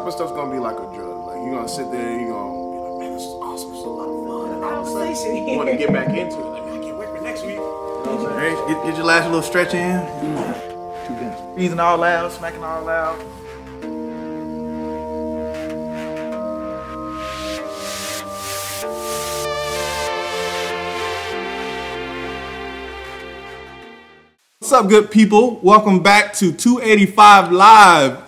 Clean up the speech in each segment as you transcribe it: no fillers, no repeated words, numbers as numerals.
type of stuff's gonna be like a drug. Like you're gonna sit there, and you're gonna be like, man, this is awesome. This is a lot of fun. And all of a sudden, you want to get back into it. Like, man, I can't wait for next week. You know what I'm saying? Hey, get your last little stretch in. Breathing all loud, smacking all loud. What's up, good people? Welcome back to 285 Live.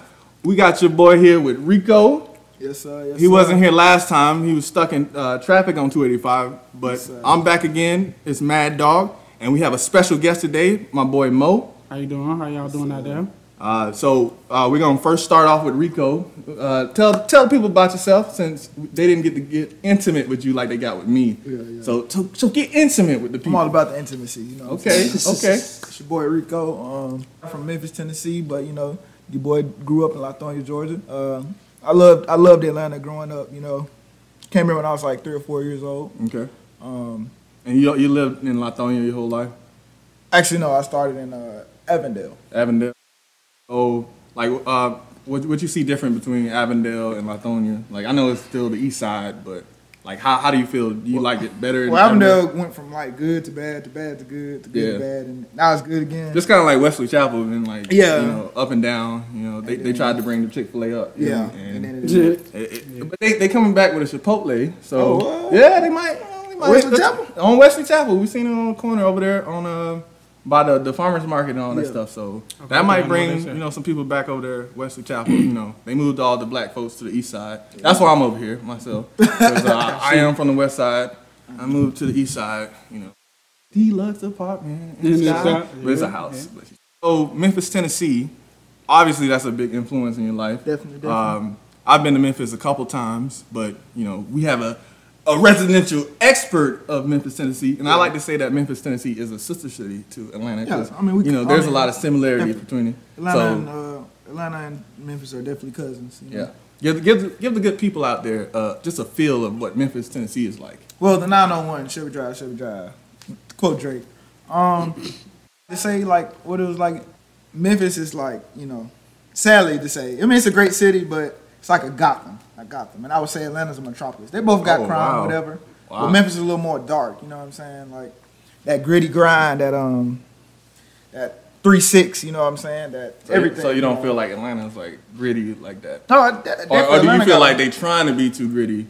We got your boy here with Rico. Yes, sir. Yes, he wasn't here last time. He was stuck in traffic on 285. But yes, I'm back again. It's Maddogg. And we have a special guest today, my boy Mo. How you doing? How y'all doing out there? We're going to first start off with Rico. Tell people about yourself, since they didn't get to get intimate with you like they got with me. Yeah. So get intimate with the people. I'm all about the intimacy, you know. Okay. It's your boy Rico. I'm from Memphis, Tennessee, but you know, your boy grew up in Lithonia, Georgia. I loved Atlanta growing up. You know, came here when I was like 3 or 4 years old. Okay. And you lived in Lithonia your whole life? Actually, no. I started in Avondale. Avondale. Oh, like what you see different between Avondale and Lithonia? Like, I know it's still the east side, but like how do you feel? Do you like it better? Well, Avondale went from like good to bad to bad to good to good to bad, and now it's good again. Just kind of like Wesley Chapel, and like you know, up and down. You know, they tried to bring the Chick-fil-A up. Yeah, but they coming back with a Chipotle. So they might. Wesley Chapel? On Wesley Chapel, we seen it on the corner over there on by the farmers market and all that stuff. So that might bring some people back over there, Wesley Chapel. You know, they moved all the black folks to the east side. That's why I'm over here myself. Because I am from the west side. I moved to the east side. You know, deluxe apartment in the sky. But it's a house. Yeah. So Memphis, Tennessee. Obviously, that's a big influence in your life. Definitely. I've been to Memphis a couple times, but you know, we have a residential expert of Memphis, Tennessee, and I like to say that Memphis, Tennessee is a sister city to Atlanta. Yeah, I mean, there's a lot of similarities between it. Atlanta and Memphis are definitely cousins. You know? Yeah, give the good people out there just a feel of what Memphis, Tennessee is like. Well, the 901, Chevy Drive. Quote Drake. They say like what it was like. Memphis is like, you know, sadly to say. I mean, it's a great city, but it's like a Gotham. And I would say Atlanta's a metropolis. They both got crime, whatever. Wow. But Memphis is a little more dark. You know what I'm saying? Like that gritty grind, that 3-6. You know what I'm saying? That everything. So you don't feel like Atlanta's like gritty like that? No, or do you feel like they trying to be too gritty,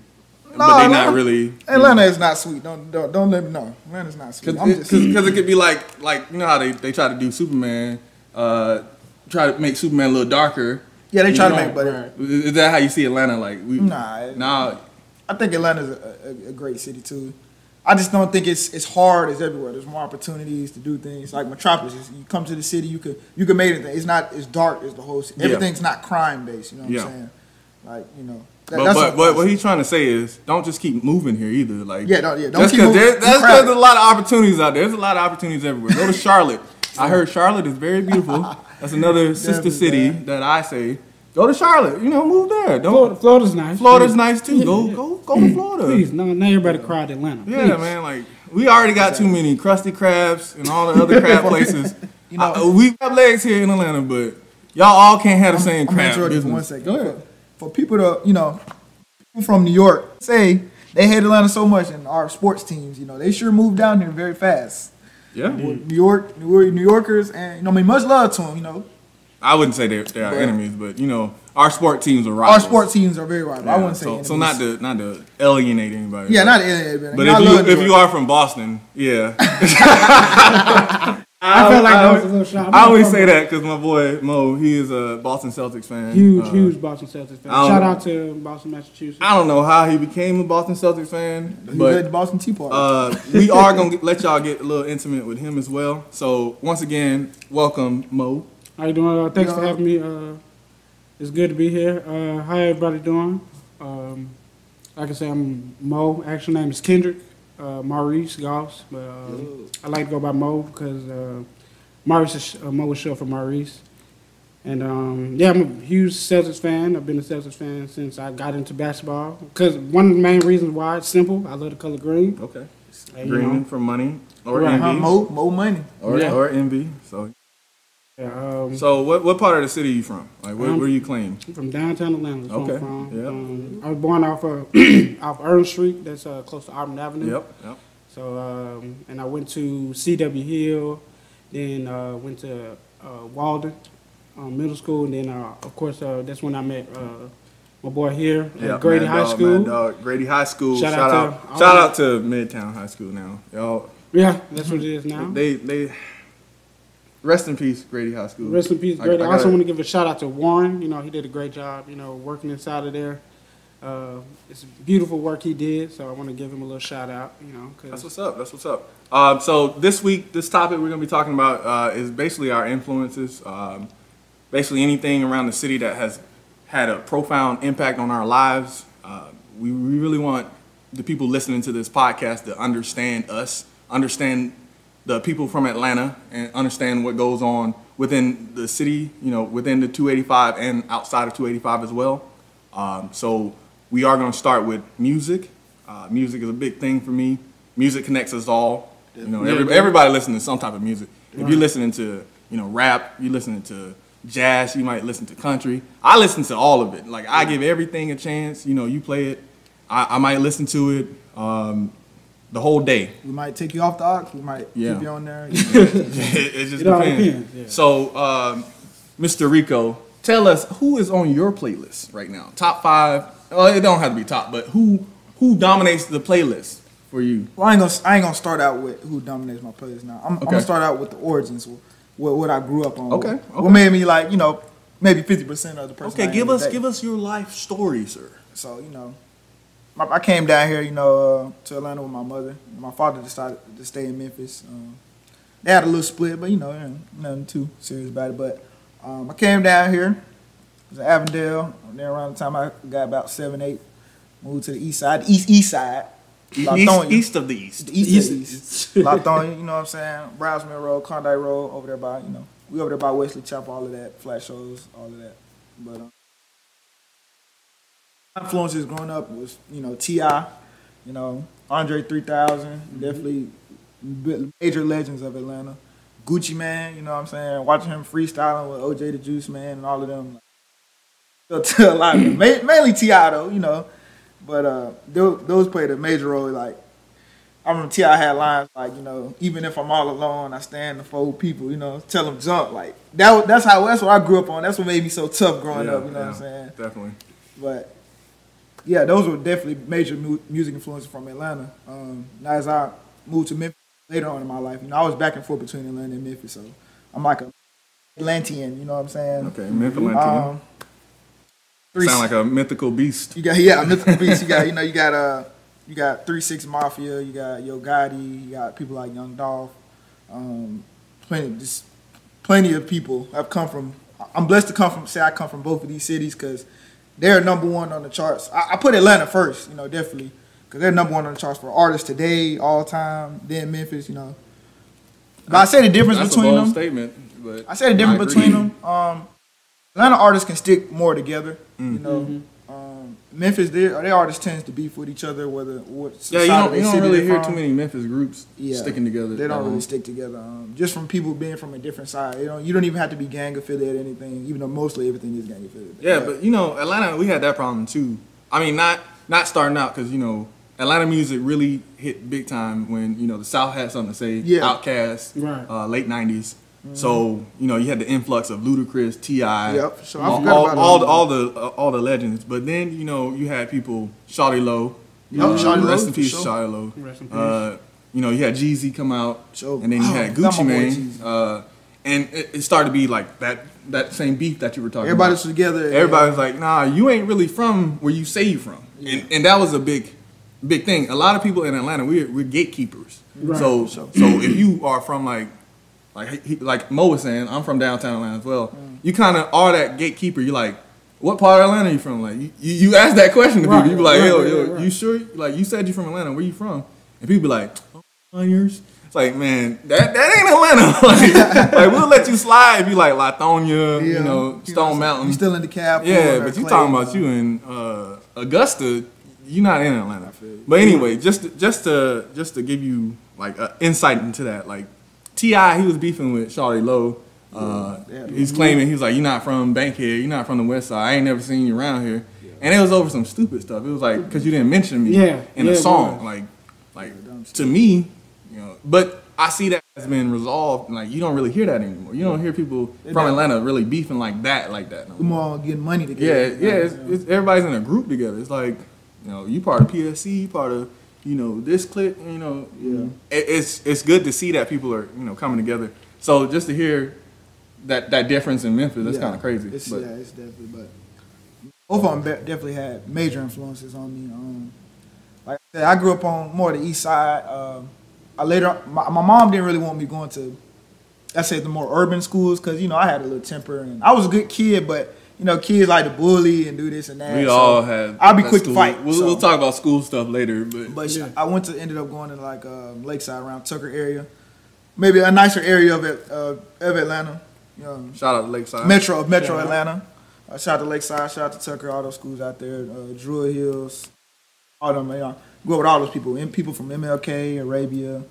but they not really? Atlanta is not sweet. Don't let me know. Atlanta's not sweet. Because it could be like you know how they try to do Superman, try to make Superman a little darker. Yeah, they try to make it better. Is that how you see Atlanta? Like Nah. I think Atlanta's a great city too. I just don't think it's hard as everywhere. There's more opportunities to do things. Like Metropolis, you come to the city, you could make anything. It's not as dark as the whole city. Everything's not crime based. You know what I'm saying? Like, you know. But what he's trying to say is, don't just keep moving here either. Like, don't keep moving. That's because there's a lot of opportunities out there. There's a lot of opportunities everywhere. Go to Charlotte. I heard Charlotte is very beautiful. That's another sister city that I say. Go to Charlotte. You know, move there. Florida's nice. Florida's nice too. Go to Florida. Please, no, everybody cried Atlanta. Please. Yeah, man. Like, we already got too many Krusty Krabs and all the other crab places. You know, we have legs here in Atlanta, but y'all all can't have the same crab business. 1 second. Go ahead. For people to, you know, people from New York say they hate Atlanta so much, and our sports teams, you know, they sure moved down here very fast. Yeah. New Yorkers, and you know, I mean, much love to them. You know. I wouldn't say they are enemies, but you know, our sport teams are rivals. Our sport teams are very rival. I wouldn't say enemies. So not to alienate anybody. Yeah, not to alienate. But if you are from Boston, yeah. I felt like that was a little shot. I always say that because my boy Mo, he is a Boston Celtics fan. Huge Boston Celtics fan. Shout out to Boston, Massachusetts. I don't know how he became a Boston Celtics fan, but he led the Boston Tea Party. We are gonna let y'all get a little intimate with him as well. So once again, welcome Mo. How you doing? Thanks for having me. It's good to be here. How everybody doing? Like I said, I'm Mo. Actual name is Kendrick Maurice Goss, but I like to go by Mo because Mo is short for Maurice. And I'm a huge Celtics fan. I've been a Celtics fan since I got into basketball. Because one of the main reasons why it's simple. I love the color green. Okay. Green for money or envy. Mo money. Or envy. So Yeah, So what part of the city are you from? Like where you claim? I'm from downtown Atlanta. That's where Okay. I'm from. Yeah. I was born off off Ernst Street. That's close to Auburn Avenue. Yep. So and I went to C.W. Hill, then went to Walden Middle School, and then of course that's when I met my boy here at Grady High School. Maddogg, Grady High School. Shout out to Midtown High School now. Y'all. Yeah, that's what it is now. They rest in peace, Grady High School. Rest in peace, Grady. I also want to give a shout out to Warren. You know, he did a great job, you know, working inside of there. It's beautiful work he did, so I want to give him a little shout out, you know. That's what's up. So this week, this topic we're going to be talking about is basically our influences. Basically anything around the city that has had a profound impact on our lives. We really want the people listening to this podcast to understand us, understand the people from Atlanta, and understand what goes on within the city, you know, within the 285 and outside of 285 as well. So we are going to start with music. Music is a big thing for me. Music connects us all. You know, everybody listens to some type of music. If you're listening to, you know, rap, you're listening to jazz, you might listen to country. I listen to all of it. Like, I give everything a chance. You know, you play it. I might listen to it the whole day. We might take you off the aux. We might keep you on there. It just depends. Yeah. So, Mr. Rico, tell us who is on your playlist right now. Top 5. Well, it don't have to be top, but who dominates the playlist for you? Well, I ain't gonna start out with who dominates my playlist now. I'm gonna start out with the origins, what I grew up on. Okay. What made me, like, you know, maybe 50% of the person. Okay, give us your life story, sir. So, you know, I came down here, you know, to Atlanta with my mother. My father decided to stay in Memphis. They had a little split, but, you know, nothing too serious about it. But I came down here. It was in Avondale. And then around the time I got about 7, 8, moved to the east side, east side. East of the east. East. Latonia, you know what I'm saying? Brownsman Road, Klondike Road, over there by, you know, we over there by Wesley Chapel, all of that, flat shows, all of that. But influences growing up was, you know, T.I., you know, Andre 3000, definitely major legends of Atlanta. Gucci Man, you know what I'm saying? Watching him freestyling with OJ the Juice Man and all of them. To a lot of them. Mainly T.I. though, you know. But those played a major role. Like, I remember T.I. had lines like, you know, even if I'm all alone, I stand to 4 people, you know, tell them jump. Like, that's what I grew up on. That's what made me so tough growing up, you know what I'm saying? Definitely. But, yeah, those were definitely major music influences from Atlanta. Now as I moved to Memphis later on in my life, you know, I was back and forth between Atlanta and Memphis, so I'm like a Atlantean, you know what I'm saying? Okay, Memphilantian. Sound like a mythical beast. You got a mythical beast. You got, you know, you got 3 6 Mafia. You got Yo Gotti. You got people like Young Dolph. Plenty of people have come from. I'm blessed to I come from both of these cities because they're #1 on the charts. I put Atlanta first, you know, definitely, because they're #1 on the charts for artists today, all time. Then Memphis, you know. But I say the difference between them. Statement, but I say the difference between them. Atlanta artists can stick more together, you know. Memphis, their artists tends to beef with each other, what society you don't really hear too many Memphis groups sticking together. They don't really stick together. Just from people being from a different side. You don't even have to be gang affiliated or anything, even though mostly everything is gang affiliated. Yeah, but you know, Atlanta, we had that problem too. I mean, not starting out because, you know, Atlanta music really hit big time when, you know, the South had something to say. Outkast, right. Late 90s. So, you know, you had the influx of Ludacris, T.I., yep, so I forgot about all the legends. But then, you know, you had people, Shawty Low. Rest in peace, Shawty Low. Rest in peace. You know, you had Jeezy come out, and then you had Gucci Mane. And it started to be like that same beef that you were talking about. Everybody's together. Everybody's like, nah, you ain't really from where you say you from. Yeah. And that was a big thing. A lot of people in Atlanta, we're gatekeepers. Right. So if you are from like Mo was saying, I'm from downtown Atlanta as well. You kind of are that gatekeeper. You're like, what part of Atlanta are you from? Like, you ask that question to people. You be like, yo, you sure? Like, you said you're from Atlanta. Where you from? And people be like, yours. It's like, man, that ain't Atlanta. like we'll let you slide if you like Latonia, you know, Stone Mountain. You still in the cab. Yeah, but you talking about you in Augusta. You're not in Atlanta. But anyway, just to give you like insight into that, like T.I., he was beefing with Shawty Low. He's claiming, he's like, you're not from Bankhead, you're not from the West Side, I ain't never seen you around here. And it was over some stupid stuff. It was like, because you didn't mention me in the song. Like to me, you know, but I see that has been resolved. Like, you don't really hear that anymore. You don't hear people from Atlanta really beefing like that no more. More getting money together. Yeah, it's everybody's in a group together. It's like, you know, you part of PSC, you part of, you know, this clique, you know. Yeah. It's good to see that people are, you know, coming together. So just to hear that difference in Memphis, that's kind of crazy. It's definitely, but both of them definitely had major influences on me. Like I said, I grew up on more the east side. My mom didn't really want me going to, I say, the more urban schools because, you know, I had a little temper and I was a good kid, but, you know, kids like to bully and do this and that. We all had. I'll be quick to fight. We'll talk about school stuff later, but I ended up going to like Lakeside around Tucker area, maybe a nicer area of Atlanta. You know, shout out to Lakeside. Metro Atlanta. Shout out to Lakeside. Shout out to Tucker. All those schools out there. Druid Hills. All them. You know, grew up with all those people. And people from MLK, Arabia,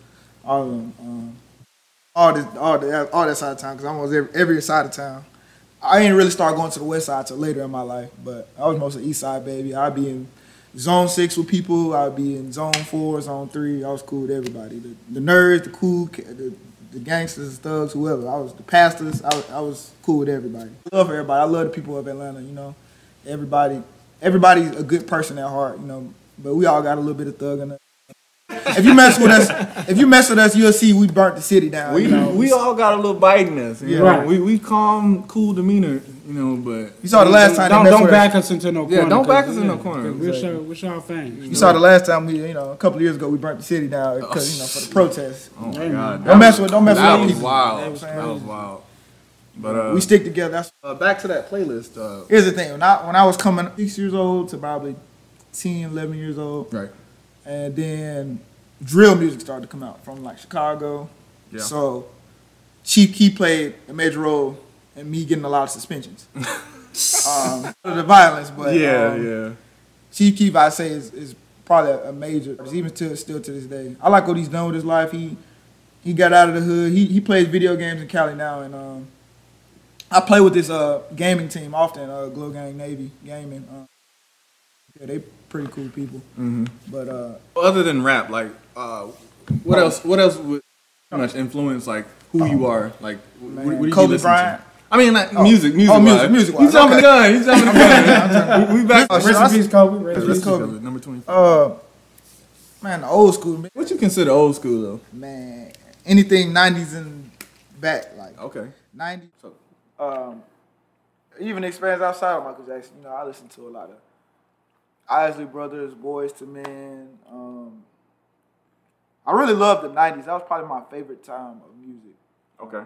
all of them. All that side of town. Because almost every side of town. I didn't really start going to the west side till later in my life, but I was mostly east side, baby. I'd be in zone 6 with people. I'd be in zone 4, zone 3. I was cool with everybody. The nerds, the cool, the gangsters, the thugs, whoever. I was the pastors. I was cool with everybody. I love everybody. I love the people of Atlanta, you know. Everybody's a good person at heart, you know, but we all got a little bit of thug in us. If you mess with us, you'll see we burnt the city down. We all got a little bite in us. You know? Right. We calm, cool demeanor, you know. But you saw the last time. Don't back us into no corner. Yeah, don't back us into no corner. We're our fans. You saw the last time a couple of years ago, we burnt the city down because for the protests. Oh my God! Don't mess with people. That was wild. That was wild. But we stick together. Back to that playlist. Here's the thing: when I was coming 6 years old to probably 10, 11 years old, right, and then drill music started to come out from like Chicago. Yeah. So Chief Keef played a major role in me getting a lot of suspensions. The violence, but Chief Keef, I say, is probably a major, even still to this day. I like what he's done with his life. He got out of the hood. He plays video games in Cali now, and I play with this gaming team often, Glow Gang Navy Gaming. They pretty cool people. Mm-hmm. But other than rap, like what else would pretty much influence like who you are? Like what do you Kobe listen Bryant. to? I mean, like music. Music. He's jumping the gun. We back. Rest in peace, Kobe. Rest in peace, Kobe. Number 25. Man, the old school. Man. What you consider old school though? Man, anything 90s and back, like okay, 90s. So, even experience outside of Michael Jackson. You know, I listen to a lot of Isley Brothers, Boys to Men. I really love the 90s. That was probably my favorite time of music. Okay. I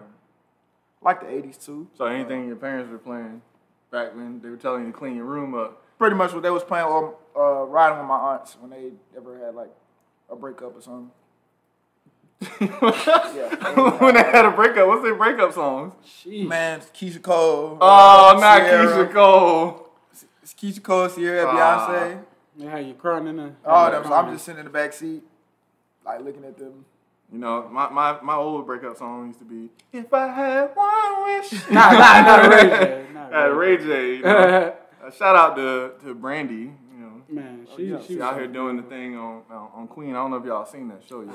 like the 80s too. So anything your parents were playing back when they were telling you to clean your room up? Pretty much what they was playing or riding with my aunts when they ever had like a breakup or something. When they had a breakup, what's their breakup songs? Jeez. Man, Keisha Cole. Oh, not Sierra. Keisha Cole. It's Keisha Cole, Sierra, Beyonce. Yeah, you crying in there. All them. So I'm just sitting in the back seat, like looking at them. You know, my old breakup song used to be "If I Had One Wish." Not Ray J. Ray J. You know? Shout out to Brandy. You know, man, she out here doing the thing on Queen. I don't know if y'all seen that show yet.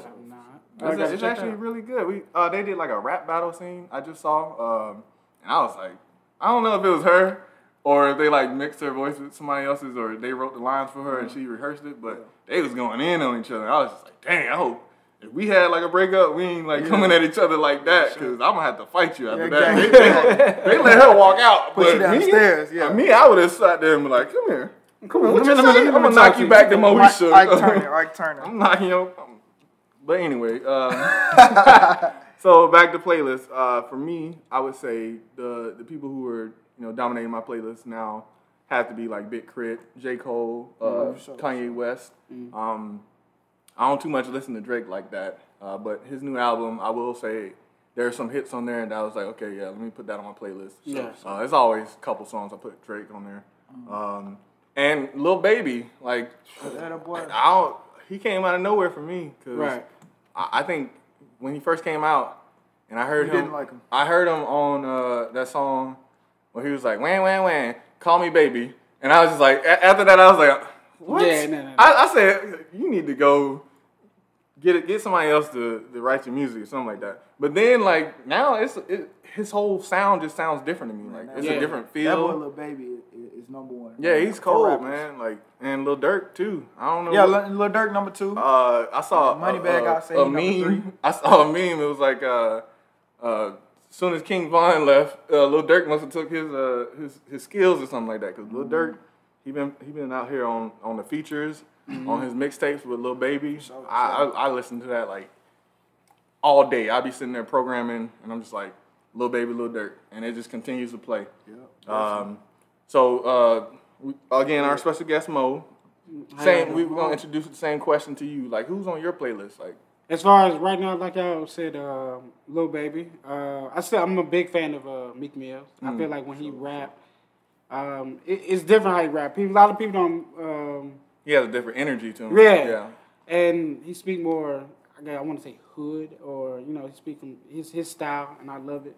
It's actually really good. They did like a rap battle scene I just saw, and I was like, I don't know if it was her or if they like mixed her voice with somebody else's or they wrote the lines for her and she rehearsed it, but they was going in on each other. I was just like, dang, I hope if we had like a breakup, we ain't like coming at each other like that because I'm gonna have to fight you after that. They let her walk out, put you downstairs. Me, I would have sat there and be like, come here. I'm gonna knock you back to Moesha. Ike Turner. I'm knocking you. But anyway, so back to playlist. For me, I would say the people who are dominating my playlist now have to be like Big Crit, J. Cole, Kanye West. I don't too much listen to Drake like that, but his new album, I will say, there are some hits on there, and I was like, okay, yeah, let me put that on my playlist. So, it's always a couple songs I put Drake on there. And Lil Baby, like, he came out of nowhere for me, because I think when he first came out, and I heard You him. didn't like him. I heard him on that song where he was like, "Wan wan wan, call me baby," and I was just like, after that, I was like, "What?" Yeah, no. I said, "You need to go get somebody else to write your music or something like that." But then like now his whole sound just sounds different to me. Like it's a different feel. That boy, Lil Baby, is number one. Yeah, he's cold, rappers. man. Like, and Lil Durk too. I don't know. Yeah, Lil Durk number 2. I saw Moneybagg I say a number meme. 3. I saw a meme. It was like, as soon as King Von left, Lil Durk must have took his skills or something like that. Cause Lil Durk, he been out here on the features, on his mixtapes with Lil Baby. I listen to that like all day. I be sitting there programming, and I'm just like, Lil Baby, Lil Durk, and it just continues to play. Yeah. Again, our special guest Mo. We're gonna introduce the same question to you. Like, who's on your playlist? Like, As far as right now, like I said, Lil Baby. I'm a big fan of Meek Mill. I feel like when he rap, it's different how he rap. A lot of people don't. he has a different energy to him. Yeah. And he speak more. I want to say hood, or he speak from his style, and I love it.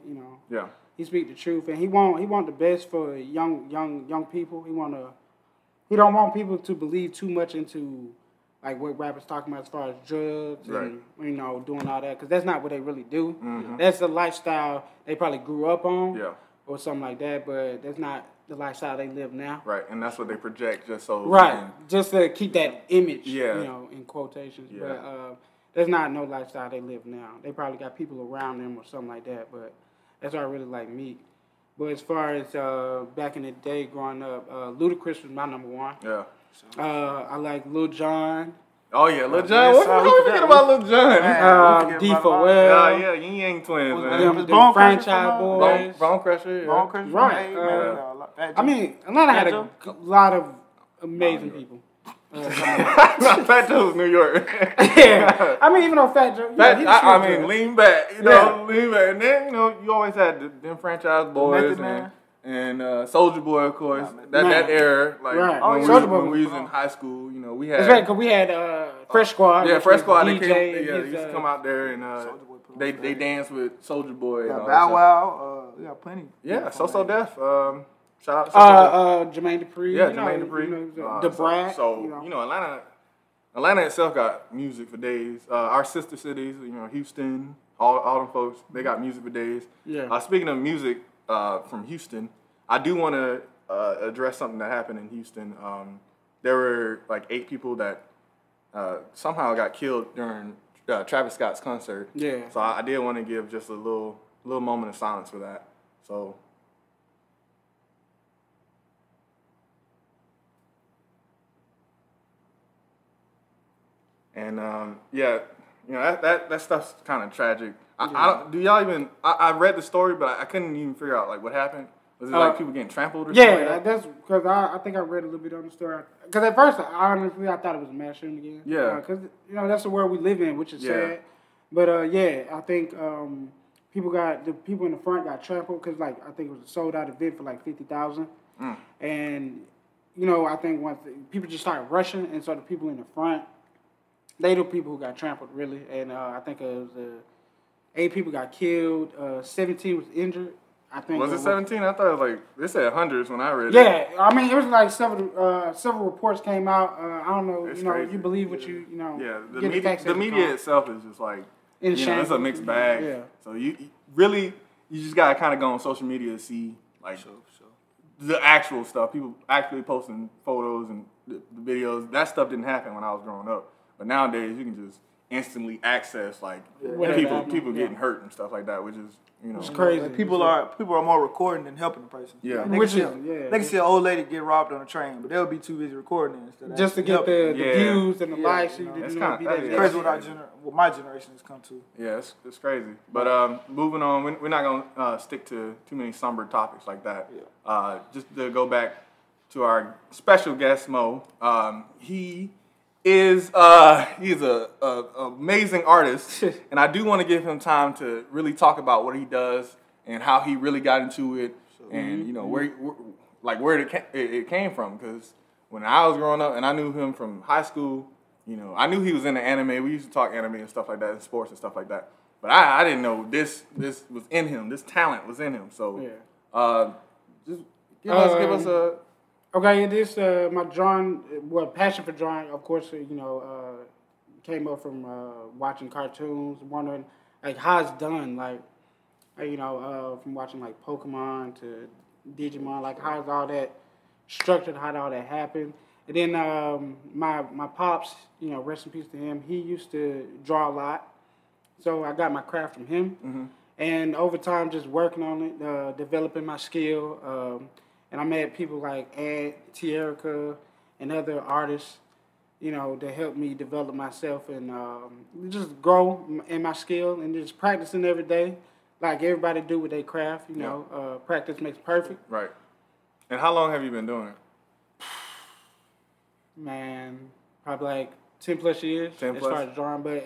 Yeah. He speak the truth, and he want the best for young people. He don't want people to believe too much into like what rappers talking about as far as drugs and doing all that, because that's not what they really do. Mm-hmm. That's the lifestyle they probably grew up on, or something like that. But that's not the lifestyle they live now. Right, and that's what they project just so. Just to keep that image. In quotations. Yeah. But there's not no lifestyle they live now. They probably got people around them or something like that. But that's why I really like Meek. But as far as back in the day growing up, Ludacris was my number one. Yeah. I like Lil Jon. Oh yeah, Lil Jon. How we forget about Lil Jon? D4L. Yeah, Yin Yang Twins, man. Them franchise boys. Bone Crusher. Bone Crusher. Right. I mean, Atlanta had a lot of amazing people. Fat Joe's New York. Yeah. I mean, even though Fat Joe. Lean back. Lean back. And then, you always had them franchise boys and Soulja Boy, of course. That era, like when we was in high school, we had. That's right, because we had Fresh Squad. Yeah, Fresh Squad. They used to come out there and they danced with Soulja Boy. Bow Wow. We got plenty. Yeah, So Def. Shout out to Jermaine Dupri. Yeah, Jermaine Dupri. The Brat. Atlanta itself got music for days. Our sister cities, Houston, all them folks, they got music for days. Yeah. Speaking of music from Houston, I do want to address something that happened in Houston. There were like 8 people that somehow got killed during Travis Scott's concert. Yeah. So I did want to give just a little moment of silence for that. So. And that stuff's kind of tragic. I read the story, but I couldn't even figure out like what happened. Was it like people getting trampled or something? Yeah, that's because I think I read a little bit on the story. Because at first, honestly, I thought it was a mass shooting again. Yeah. Because that's the world we live in, which is sad. But I think the people in the front got trampled because I think it was a sold out event for like 50,000. And I think once people just started rushing, and so the people in the front. They the people who got trampled, really. And I think it was 8 people got killed. 17 was injured. I think. Was it 17? I thought it was they said hundreds when I read it. Yeah, I mean, it was like several reports came out. I don't know, it's crazy. You believe what you. Yeah, the media itself is just like, it's a mixed bag. Yeah. So you just got to kind of go on social media to see, like, the actual stuff. People actually posting photos and the videos. That stuff didn't happen when I was growing up. But nowadays, you can just instantly access people getting hurt and stuff like that, which is it's crazy. Like people are more recording than helping the person. Yeah, they can see an old lady get robbed on a train, but they'll be too busy recording it instead of just to get the views and the likes. It's kind of crazy what my generation has come to. Yeah, it's crazy. But moving on, we're not gonna stick to too many somber topics like that. Yeah. Just to go back to our special guest Mo, he's a amazing artist, and I do want to give him time to really talk about what he does and how he really got into it, and where it came from. Because when I was growing up, and I knew him from high school, I knew he was into anime. We used to talk anime and stuff like that, and sports and stuff like that. But But I didn't know this was in him. This talent was in him. So just give us a. Okay, this my drawing, passion for drawing, of course, came up from watching cartoons, wondering like how it's done, like from watching like Pokemon to Digimon, like how's all that structured, how did all that happen. And then my pops, rest in peace to him, he used to draw a lot, so I got my craft from him. Mm-hmm. And over time, just working on it, developing my skill. And I met people like Ed, Tierra, and other artists, that helped me develop myself and just grow in my skill and just practicing every day. Like everybody do with their craft, practice makes perfect. Right. And how long have you been doing it? Man, probably like 10 plus years 10 as plus? far as drawing. But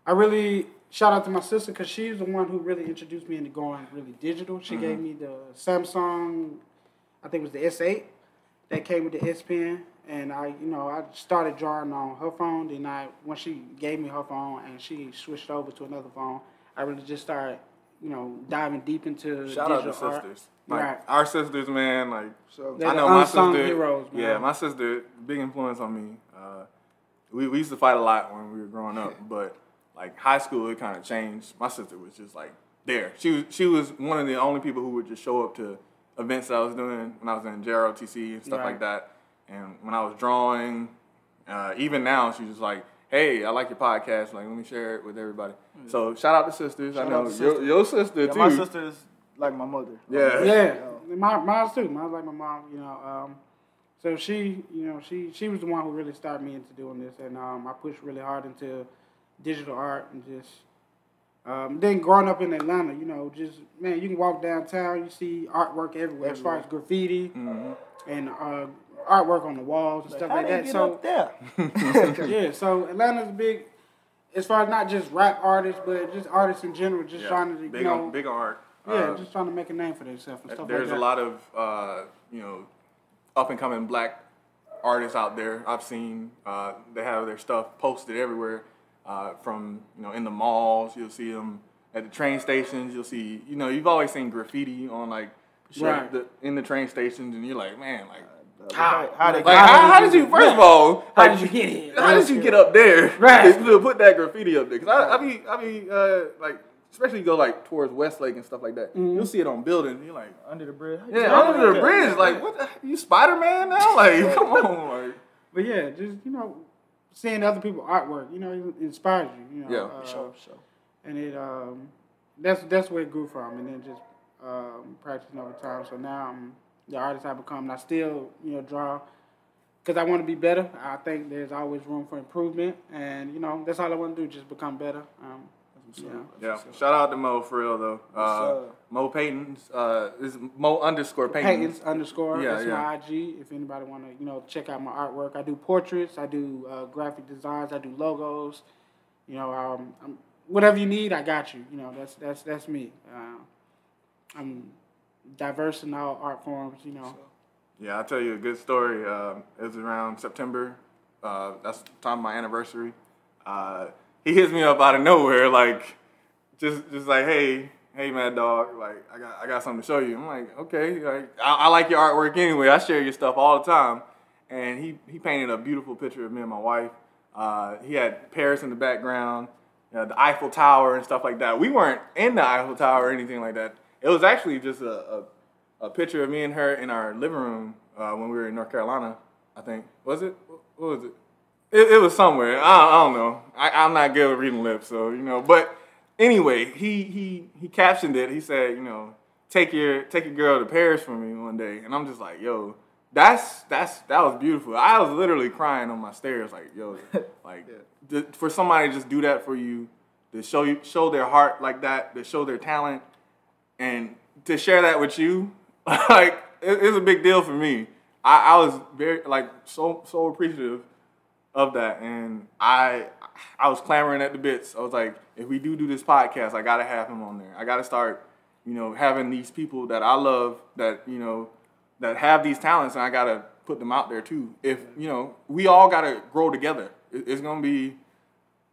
I really shout out to my sister because she's the one who really introduced me into going really digital. She gave me the Samsung, I think it was the S8 that came with the S Pen, and I started drawing on her phone. Then when she gave me her phone and she switched over to another phone, I really just started, diving deep into Shout digital out to sisters. art. Like Right. Our sisters, man. Like They're I know the my unsung sister. heroes, man. Yeah, my sister, big influence on me. We used to fight a lot when we were growing up, but like high school, it kind of changed. My sister was just like there. She was one of the only people who would just show up to events that I was doing when I was in JROTC and stuff like that. And when I was drawing, even now, she's just like, hey, I like your podcast. Like, let me share it with everybody. Mm-hmm. So shout out to sisters. I know your sister too. My sister is like my mother. Yeah. Mine too. Mine's like my mom. So she was the one who really started me into doing this, and I pushed really hard into digital art and just. Then growing up in Atlanta, just man, you can walk downtown, you see artwork everywhere. As far as graffiti and artwork on the walls and stuff like that. So yeah, so Atlanta's big as far as not just rap artists, but just artists in general, just trying to big art. Just trying to make a name for themselves and stuff like that. There's a lot of up and coming black artists out there. I've seen they have their stuff posted everywhere. From in the malls, you'll see them at the train stations. You'll see you've always seen graffiti on like in the train stations, and you're like, man, like how did you first of all how did you get here? How did you get up there? Right, to put that graffiti up there? Because I mean like especially you go like towards Westlake and stuff like that. Mm-hmm. You'll see it on buildings. And you're like under the bridge. Under the bridge. Like what? You Spider-Man now? Like come on. Like. But yeah, just seeing other people's artwork, it inspires you. Sure. And it that's where it grew from, and then just practicing over time. So now I'm the artist I've become, and I still draw because I want to be better. I think there's always room for improvement, and that's all I want to do, just become better. Shout out to Mo for real though. Mo Payton's is Mo _Payton. Payton's _. That's my IG. If anybody want to check out my artwork, I do portraits, I do graphic designs, I do logos. Whatever you need, I got you. That's me. I'm diverse in all art forms. Yeah, I'll tell you a good story. It was around September. That's the time of my anniversary. He hits me up out of nowhere, like, just like, hey, Maddogg, like, I got something to show you. I'm like, okay, like, I like your artwork anyway. I share your stuff all the time. And he painted a beautiful picture of me and my wife. He had Paris in the background, the Eiffel Tower and stuff like that. We weren't in the Eiffel Tower or anything like that. It was actually just a picture of me and her in our living room when we were in North Carolina, I think. Was it? What was it? It was somewhere. I don't know. I'm not good at reading lips, so But anyway, he captioned it. He said, take your girl to Paris for me one day, and I'm just like, yo, that was beautiful. I was literally crying on my stairs, like, yo, like for somebody to just do that for you, to show their heart like that, to show their talent, and to share that with you, like it's a big deal for me. I was very so appreciative of that, and I was clamoring at the bits. I was like, if we do this podcast, I gotta have him on there. I gotta start, having these people that I love that that have these talents, and I gotta put them out there too. If we all gotta grow together. It's gonna be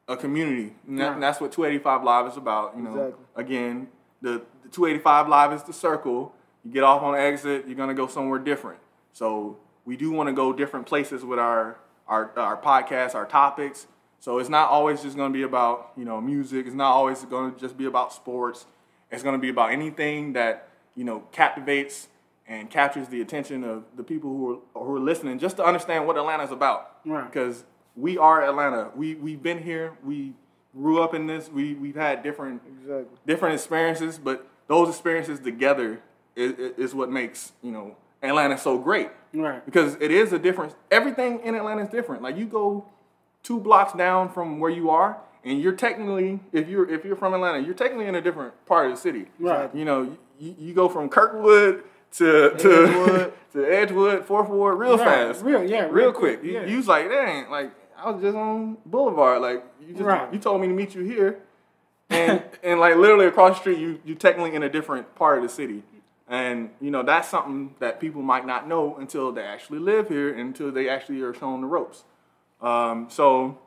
a community. And that's what 285 Live is about. You know, Exactly. Again, the 285 Live is the circle. You get off on the exit, you're gonna go somewhere different. So we do want to go different places with our podcasts, our topics. So it's not always just gonna be about, you know, music. It's not always gonna just be about sports. It's gonna be about anything that, you know, captivates and captures the attention of the people who are listening, just to understand what Atlanta's about. Right. Because we are Atlanta. We've been here. We grew up in this. We've had different experiences, but those experiences together is what makes, you know, Atlanta so great. Right. Because it is a difference. Everything in Atlanta is different. Like, you go 2 blocks down from where you are, and you're technically, if you're from Atlanta, you're technically in a different part of the city. Right. You know, you go from Kirkwood to Edgewood, 4th Ward, real fast. Real quick. Yeah. You was like, dang, like, I was just on Boulevard. Like, you told me to meet you here, and like literally across the street, you technically in a different part of the city. And, you know, that's something that people might not know until they actually live here, until they actually are shown the ropes. So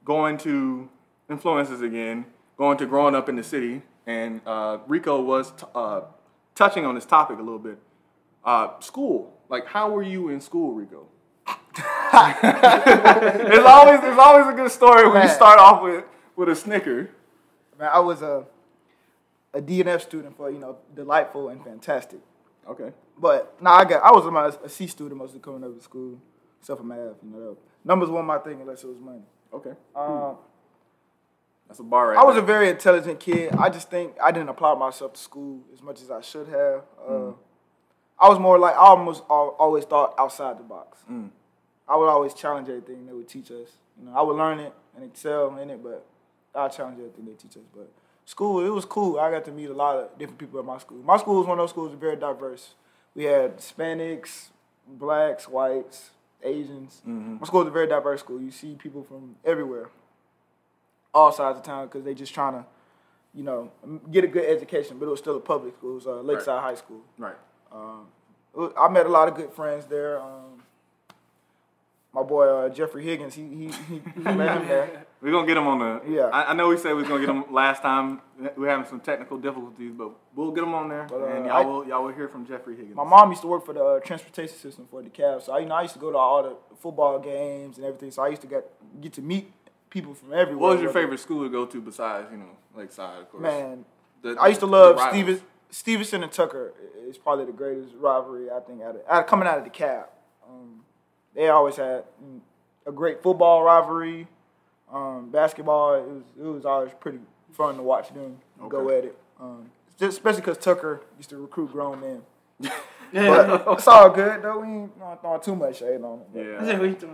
going to influences again, going to growing up in the city, and Rico was touching on this topic a little bit. School, like, how were you in school, Rico? There's always a good story when you start off with a snicker. Man, I was a D&F student for, you know, delightful and fantastic. Okay. But I was a C student mostly coming up to school, except for math. You know, numbers weren't my thing unless it was money. Okay. That's a bar right I was there. a very intelligent kid. I just think I didn't apply myself to school as much as I should have. I was more like, I always thought outside the box. I would always challenge everything they would teach us. You know, I would learn it and excel in it, but I challenge everything they teach us. But school, it was cool. I got to meet a lot of different people at my school. My school was one of those schools that was very diverse. We had Hispanics, blacks, whites, Asians. My school was a very diverse school. You see people from everywhere, all sides of town, because they just trying to, you know, get a good education. But it was still a public school. It was Lakeside High School. Right. I met a lot of good friends there. My boy Jeffrey Higgins, he met him there. We're going to get him on the... Yeah. I know we said we was going to get him last time. We're having some technical difficulties, but we'll get him on there, and y'all will hear from Jeffrey Higgins. My mom used to work for the transportation system for the DeKalb, so I used to go to all the football games and everything, so I used to get to meet people from everywhere. What was your favorite school to go to besides, you know, Lakeside, of course? Man, I used to love Stevenson and Tucker. It's probably the greatest rivalry, I think, coming out of the DeKalb. They always had a great football rivalry. Basketball, it was always pretty fun to watch them go at it. Just especially because Tucker used to recruit grown men. But it's all good, though. We ain't throwing too much shade on it. Yeah. Not too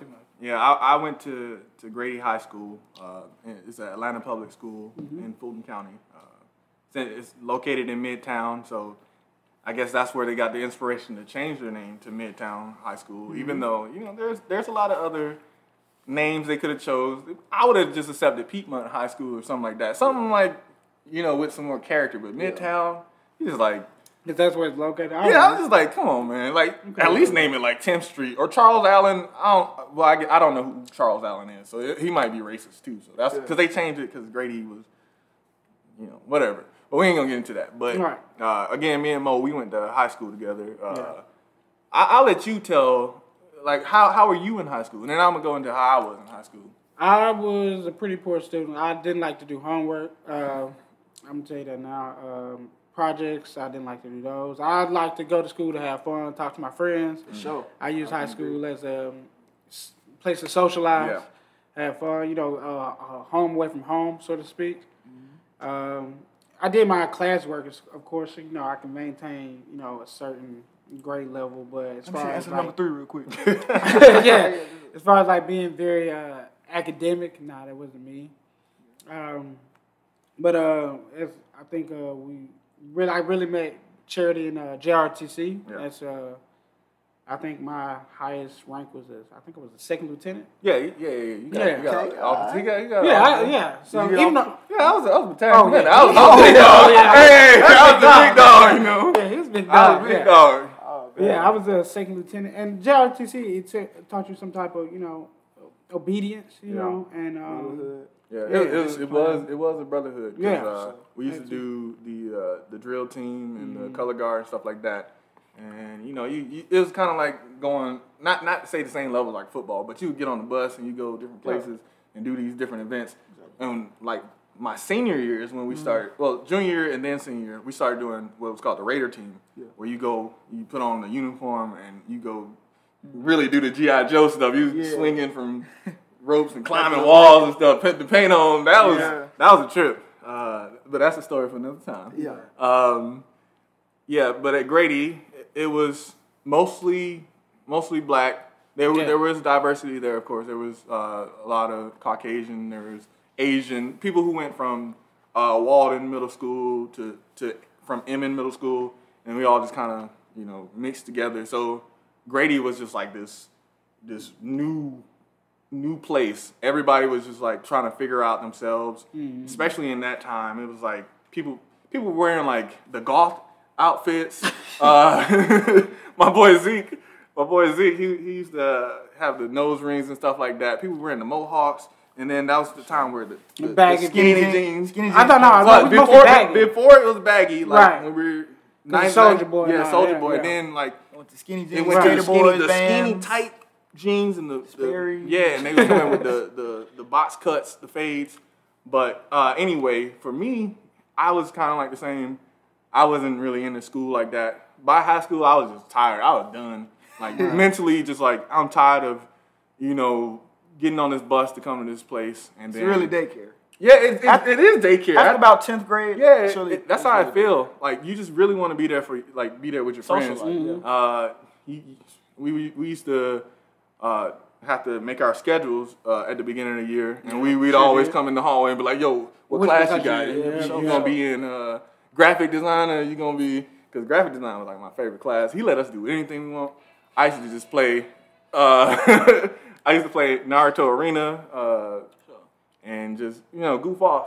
much. Yeah, I went to Grady High School. It's an Atlanta public school in Fulton County. It's located in Midtown, so I guess that's where they got the inspiration to change their name to Midtown High School. Even though, you know, there's a lot of other names they could have chose. I would have just accepted Piedmont High School or something like that. Something like, you know, with some more character. But Midtown, you just like... If that's where it's located? I was just like, come on, man. Like, at least name it like 10th Street. Or Charles Allen. I don't know who Charles Allen is. So he might be racist, too. So that's because they changed it because Grady was, you know, whatever. But we ain't going to get into that. But, again, me and Mo, we went to high school together. I'll let you tell... Like, how were you in high school? And then I'm going to go into how I was in high school. I was a pretty poor student. I didn't like to do homework. I'm going to tell you that now. Projects, I didn't like to do those. I'd like to go to school to have fun, talk to my friends. For sure. I use high school as a place to socialize, have fun, you know, home away from home, so to speak. I did my classwork, of course, you know, I can maintain, you know, a certain grade level, but as far as number 3 real quick. As far as like being very academic, nah, that wasn't me. But I think I really met Charity in JRTC. Yeah. That's I think my highest rank was I think it was a second lieutenant. Yeah. You got So even though I was a battalion. yeah. I was a big dog. Hey, I was a big dog. You know. Yeah, he was a big dog. I was a big dog. Yeah, I was a second lieutenant, and JRTC taught you some type of, you know, obedience, you know, and it was a brotherhood. We used to do the drill team and the color guard and stuff like that. And you know, it was kind of like going not to say the same level like football, but you would get on the bus and you go different places and do these different events. And like my senior year is when we started. Well, junior year and then senior year, we started doing what was called the Raider team, where you put on the uniform and you go really do the G.I. Joe stuff. You swinging from ropes and climbing walls and stuff, put the paint on. That was a trip. But that's a story for another time. But at Grady, it was mostly black. There was diversity there, of course. There was a lot of Caucasian. There was Asian people who went from Walden Middle School to from Emmon Middle School, and we all just kind of mixed together. So Grady was just like this new place. Everybody was just like trying to figure out themselves, especially in that time. It was like people were wearing like the goth outfits. My boy Zeke, he used to have the nose rings and stuff like that. People were wearing the mohawks, and then that was the time where the skinny jeans. I don't know. Before it was baggy, like when we were Soldier Boy. Yeah, Soldier Boy. And then like the skinny jeans, it went to the skinny tight jeans and the and they were coming with the box cuts, the fades. But anyway, for me, I was kind of like the same. I wasn't really into school like that. By high school, I was just tired. I was done. Like mentally, just like I'm tired of, getting on this bus to come to this place. And then, it's really daycare. Yeah, it is daycare. After about 10th grade. Yeah, that's how I feel. Like you just really want to be there be there with your friends. We used to have to make our schedules at the beginning of the year, and we'd always come in the hallway and be like, "Yo, what class you got? You gonna be in graphic design, or you gonna be?" Because graphic design was like my favorite class. He let us do anything we want. I used to just play. I used to play Naruto Arena and just goof off.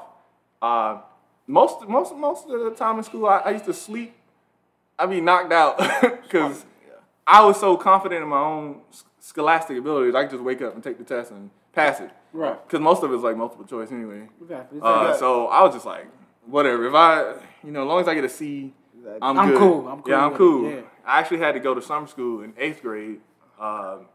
Most of the time in school, I used to sleep. I'd be knocked out because I was so confident in my own scholastic abilities. I could just wake up and take the test and pass it. Right. Because most of it's like multiple choice anyway. Exactly. So I was just like, whatever. If I, as long as I get a C, I'm good. Cool. Yeah, I'm cool. Yeah. I actually had to go to summer school in 8th grade,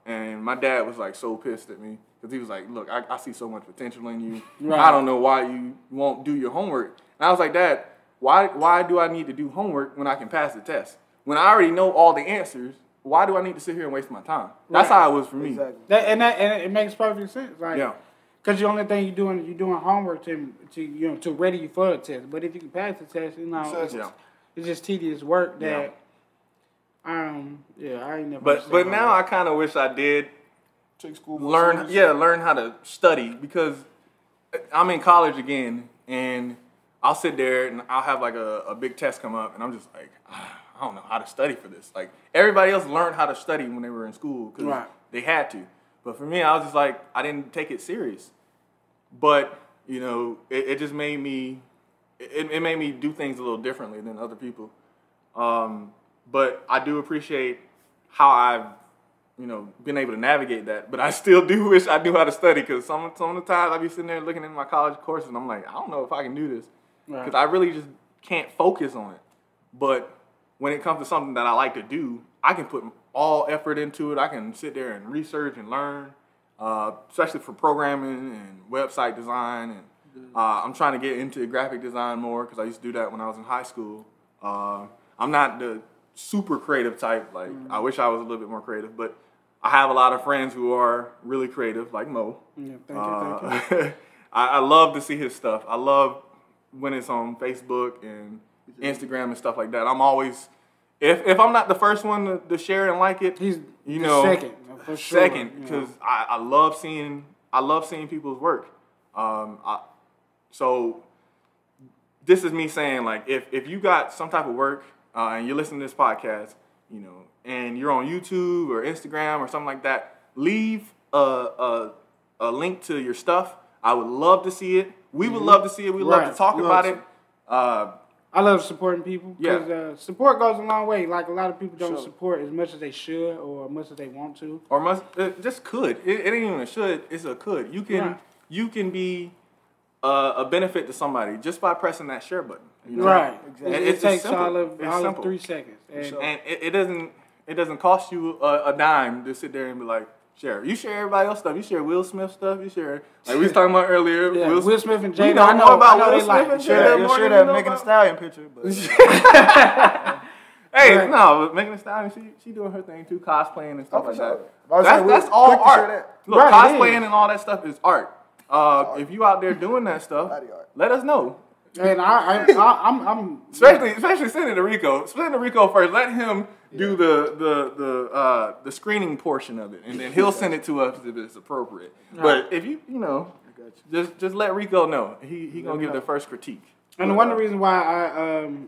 and my dad was like so pissed at me because he was like, "Look, I see so much potential in you. Right. I don't know why you won't do your homework." And I was like, "Dad, why do I need to do homework when I can pass the test? When I already know all the answers, why do I need to sit here and waste my time?" That's how it was for me. Exactly. And it makes perfect sense. Like, because the only thing you're doing homework to ready you for the test. But if you can pass the test, it's just tedious work that. I ain't never. But now I kind of wish I did take school. Learn how to study, because I'm in college again, and I'll sit there and I'll have like a big test come up, and I'm just like, I don't know how to study for this. Like everybody else learned how to study when they were in school because they had to, but for me, I was just like, I didn't take it serious. But it just made me. It made me do things a little differently than other people. But I do appreciate how I've, been able to navigate that. But I still do wish I knew how to study, because some of the times I be sitting there looking at my college courses and I'm like, I don't know if I can do this, because I really just can't focus on it. But when it comes to something that I like to do, I can put all effort into it. I can sit there and research and learn, especially for programming and website design. And I'm trying to get into graphic design more, because I used to do that when I was in high school. I'm not the super creative type. Like, I wish I was a little bit more creative, but I have a lot of friends who are really creative, like Mo. Yeah, thank you. I love to see his stuff. I love when it's on Facebook and Instagram and stuff like that. I'm always, if I'm not the first one to share it and like it, he's second, for sure. Second, because I love seeing people's work. So this is me saying, like, if you got some type of work and you're listening to this podcast, and you're on YouTube or Instagram or something like that, leave a link to your stuff. I would love to see it. We would love to see it. We'd love to talk about it. I love supporting people because support goes a long way. Like a lot of people don't Sure. support as much as they should or as much as they want to. Or just could. It ain't even a should. It's a could. You can be a benefit to somebody just by pressing that share button. You know? Right. Exactly. It takes simple. all of Simple. 3 seconds. And it doesn't cost you a dime to sit there and be like, share. You share everybody else stuff. You share Will Smith stuff. You share, like we was talking about earlier. Yeah, Will Smith and Jada. We know more about Will Smith like and Share Jada. that Megan Thee Stallion picture, but Hey, Right. no, but Megan Thee Stallion, she doing her thing too, cosplaying and stuff like sure. that. That's all quick to share art. that. Look, Right, it cosplaying is. and all that stuff is art. If you out there doing that stuff, Body art. let us know. And I'm Especially send it to Rico. Send it to Rico first. Let him do the screening portion of it, and then he'll send it to us if it's appropriate. But if you just let Rico know. He gonna give the first critique. And one of the reasons why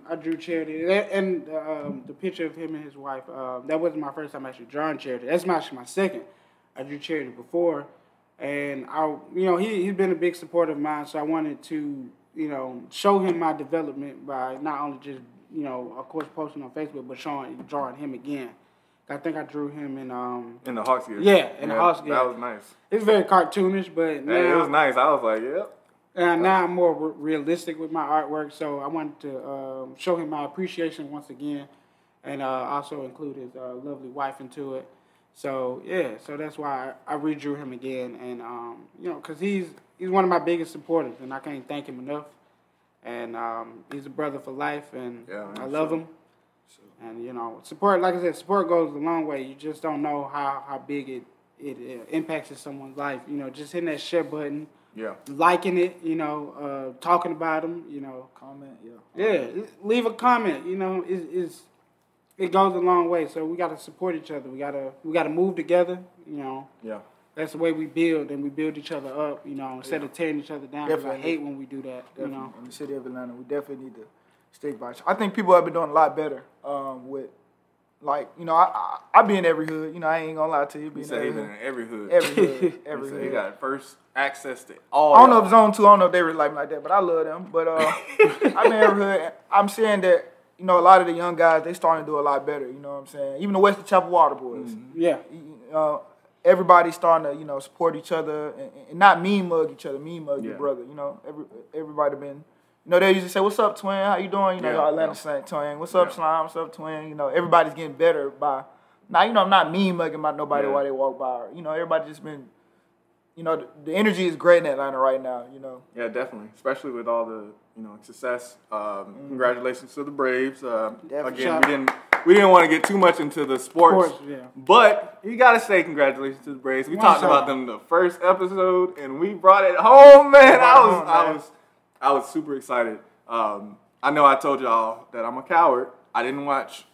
I drew Charity and the picture of him and his wife, that wasn't my first time actually drawing Charity. That's actually my second. I drew Charity before, and he's been a big supporter of mine. So I wanted to show him my development by not only just of course posting on Facebook, but drawing him again. I think I drew him in the Hawks gear. Yeah, in the Hawks gear. That was nice. It's very cartoonish, but now, It was nice. I was like, yep. And now I'm more realistic with my artwork, so I wanted to show him my appreciation once again, and also include his lovely wife into it. So so that's why I redrew him again, and because he's one of my biggest supporters, and I can't thank him enough. And he's a brother for life, and I love him. And support, like I said, support goes a long way. You just don't know how big it impacts someone's life. Just hitting that share button. Yeah. Liking it, talking about them, Comment, leave a comment, it goes a long way. So we got to support each other. We got to move together, Yeah. That's the way we build, and we build each other up, instead of tearing each other down. 'Cause I hate when we do that, In the city of Atlanta, we definitely need to stick by each other. I think people have been doing a lot better with, like, I be in every hood. I ain't gonna lie to you. He said he's in every hood. Every hood. Every He said hood. he got first access to all. I don't know if Zone 2, I don't know if they really like me like that, but I love them. But I'm in every hood. I'm saying that, a lot of the young guys, they starting to do a lot better, you know what I'm saying? Even the Western Chapel Water Boys. Mm-hmm. Yeah. Everybody's starting to, support each other and not mean mug each other, mean mug your brother, Everybody been, they usually say, "What's up, twin? How you doing?" Y'all Atlanta Saint twin. "What's up, Slime? What's up, twin?" Everybody's getting better by, now, I'm not mean mugging about nobody while they walk by. Everybody just been, the energy is great in Atlanta right now, Yeah, definitely. Especially with all the, success. Congratulations to the Braves. Again, we didn't want to get too much into the sports, but you got to say congratulations to the Braves. We talked about them the first episode, and we brought it home, man. I was super excited. I know I told y'all that I'm a coward. I didn't watch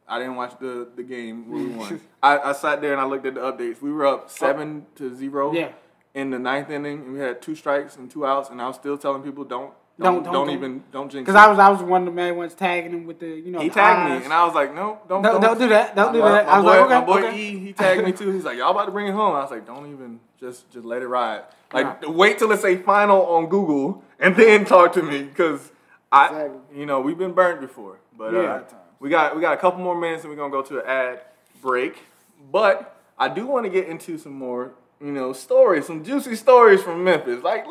the game where we won. I sat there and I looked at the updates. We were up 7-0 in the 9th inning, and we had 2 strikes and 2 outs, and I was still telling people don't jinx it. Because I was one of the main ones tagging him with the He tagged me, and I was like, no, don't do that. Don't do that. I was like, okay, my boy okay. E, he tagged me too. He's like, y'all about to bring it home. I was like, don't even, just let it ride. Like, wait till it's a final on Google, and then talk to me, because we've been burnt before. But we got a couple more minutes, and we're gonna go to an ad break. But I do want to get into some more, stories, some juicy stories from Memphis. Like,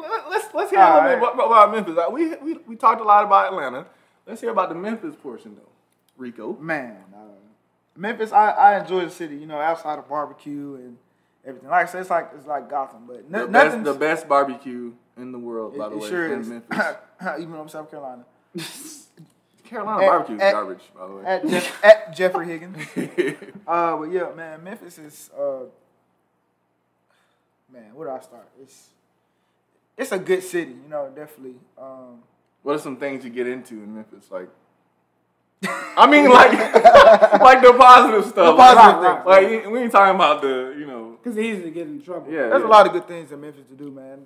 let's hear a little bit about Memphis. We talked a lot about Atlanta. Let's hear about the Memphis portion, though. Rico. Man, Memphis, I enjoy the city, outside of barbecue and everything. Like I said, it's like Gotham, but nothing. The best barbecue in the world, by the way, sure in is. Memphis. Even though I'm South Carolina. Carolina barbecue is garbage, by the way. At Jeffrey Higgins. But yeah, man, Memphis is. Man, where do I start? It's a good city, definitely. What are some things you get into in Memphis? Like, I mean, like the positive stuff. Right. Like, we ain't talking about the, Because it's easy to get in trouble. Yeah, there's a lot of good things in Memphis to do, man.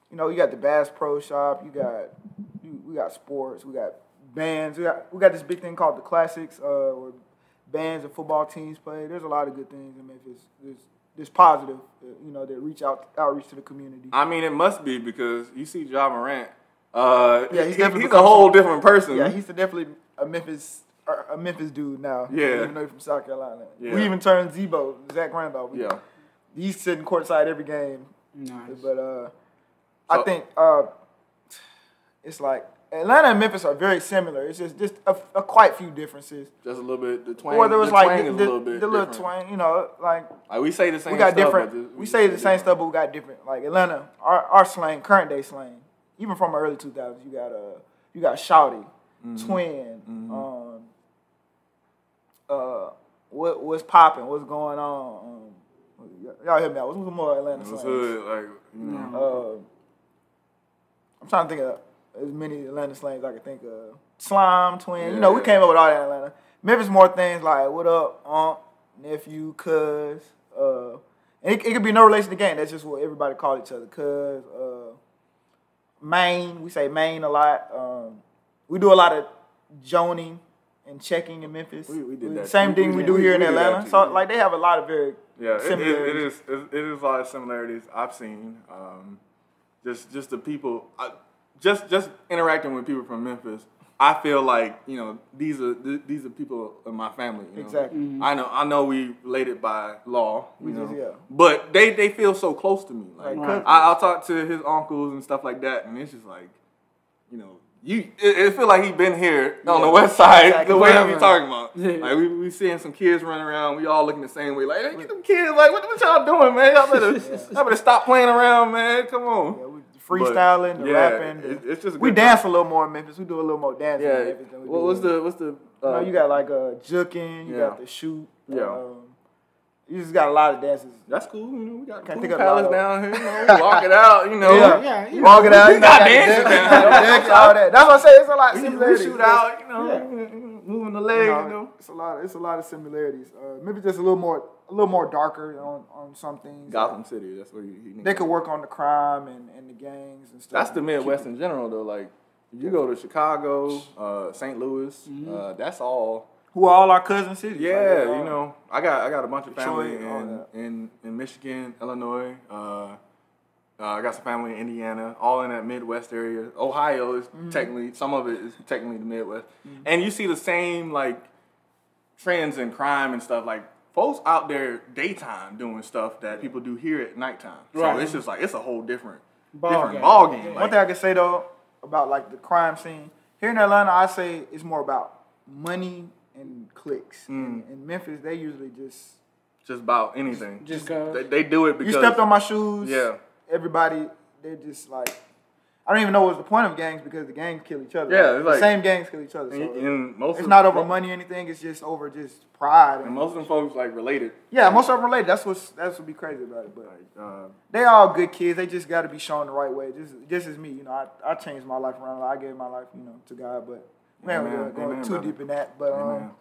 You got the Bass Pro Shop. We got sports. We got bands. We got this big thing called the Classics, where bands and football teams play. There's a lot of good things in Memphis. There's positive, that outreach to the community. I mean, it must be, because you see Ja Morant he's definitely he's a whole different person. Yeah, he's definitely a Memphis dude now. Yeah. Even though he's from South Carolina. Yeah. We even turned Zebo, Zach Randolph. Yeah. He's sitting courtside every game. Nice. But I think it's like Atlanta and Memphis are very similar. It's just a quite few differences. Just a little bit. The twang. Or there was the like twang is a little bit the little different. twang, you know, like we say the same. we got stuff, different. We say the same stuff, but we got different. Like Atlanta, our slang, current day slang, even from the early 2000s, you got Shawty, Twin, what's popping, what's going on. Y'all hear me out. What's more Atlanta slang? Hood, I'm trying to think of as many Atlanta slangs I can think of. Slime, Twin. You know, we came up with all that in Atlanta. Memphis more things like what up, nephew, cuz. And it could be no relation to gang. That's just what everybody call each other. Cuz, Maine. We say Maine a lot. We do a lot of joning and checking in Memphis. We did that. Same thing we do here in Atlanta. So like they have a lot of very similarities. It is a lot of similarities I've seen. Just the people, just interacting with people from Memphis. I feel like, you know, these are people in my family. You know? Exactly. Mm-hmm. I know we related by law, Yeah. but they feel so close to me. Like Right. I'll talk to his uncles and stuff like that, and it's just like, you know, it feel like he been here on the west side. Exactly. The way he be talking about, Yeah. like we seeing some kids running around, we all looking the same way. Like, hey, get them kids, like what y'all doing, man? Y'all better stop playing around, man. Come on. Yeah, we freestyling, the rapping. It's just a we good dance time. a little more in Memphis. We do a little more dancing in Memphis than we do. What's the? You know, you got like juking, you Yeah. got the shoot. Yeah. You just got a lot of dances. That's cool. You know, we got Can't cool think of palace a lot down here. You know, walk it out. You know, Yeah. Walk it out. We got dancing dancing, all that. That's what I say. It's a lot of we similarities. shoot out. You know, moving the legs. You know, It's a lot of similarities. Maybe just a little more darker on some things. Gotham City. That's where he They could work on the crime and the gangs and stuff. That's the Midwest in general, though. Like, you go to Chicago, St. Louis. That's all. Who are all our cousin cities. Yeah, like, you know, I got a bunch of family Detroit, in Michigan, Illinois. I got some family in Indiana, all in that Midwest area. Ohio is technically, some of it is technically the Midwest. And you see the same, like, trends in crime and stuff. Like, folks out there daytime doing stuff that people do here at nighttime. So Right. it's just like, it's a whole different Ball game. ball game. One thing I can say though about like the crime scene here in Atlanta, I say it's more about money and clicks. In Memphis, they usually just about anything. Just cause. They do it because you stepped on my shoes. Yeah. Everybody, they just like I don't even know what's the point of gangs because the gangs kill each other. Yeah, it's the like- same gangs kill each other. So and most it's of- not over money or anything. It's just over just pride. And most of them folks like related. Yeah, most of them related. That's what be crazy about it. But they all good kids. They just got to be shown the right way. Just as me, you know, I changed my life around. I gave my life, you know, to God. But we ain't Amen. going Amen, too brother. deep in that. But Amen.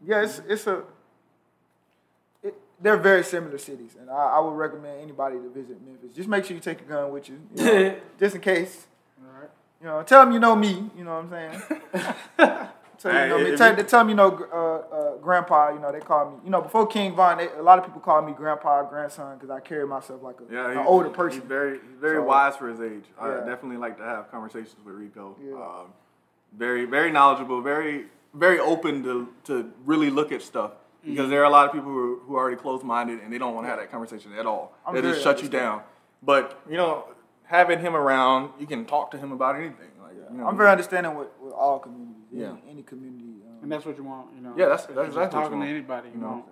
yeah, they're very similar cities, and I would recommend anybody to visit Memphis. Just make sure you take a gun with you, know, just in case. All right. You know, tell them you know me. You know what I'm saying? Tell them you know me. Tell them you know grandpa. You know they call me. You know before King Von, a lot of people call me grandpa, grandson, because I carry myself like an older person. He's very So, wise for his age. I yeah. definitely like to have conversations with Rico. Yeah. Very, very knowledgeable. Very, very open to really look at stuff. Because there are a lot of people who are already closed-minded and they don't want to have that conversation at all. They just shut you down. But, you know, having him around, you can talk to him about anything. Like, you know, I'm very understanding with all communities. Yeah. Any community. And that's what you want, you know. Yeah, that's Just exactly what you talking want. to anybody, you know.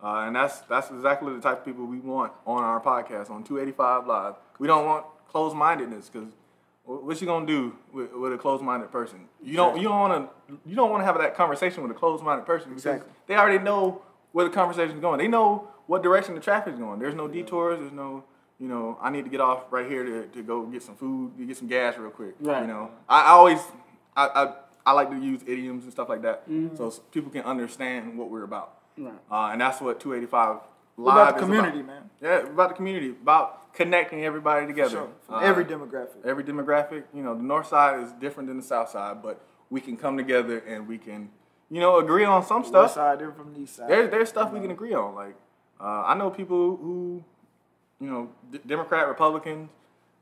And that's exactly the type of people we want on our podcast, on 285 Live. We don't want closed-mindedness because what you gonna do with a closed-minded person? You don't want to have that conversation with a closed-minded person because they already know where the conversation is going. They know what direction the traffic is going. There's no detours. There's no, you know, I need to get off right here to go get some food, get some gas real quick. Right. You know, I like to use idioms and stuff like that so people can understand what we're about. Right. And that's what 285 What Live about the is community, about. man? Yeah, about the community, about connecting everybody together. Sure. From every demographic. Every demographic. You know, the north side is different than the south side, but we can come together and we can, you know, agree on some West stuff. side, they're from the east side. There's stuff we can agree on. Like, I know people who, you know, Democrat, Republicans,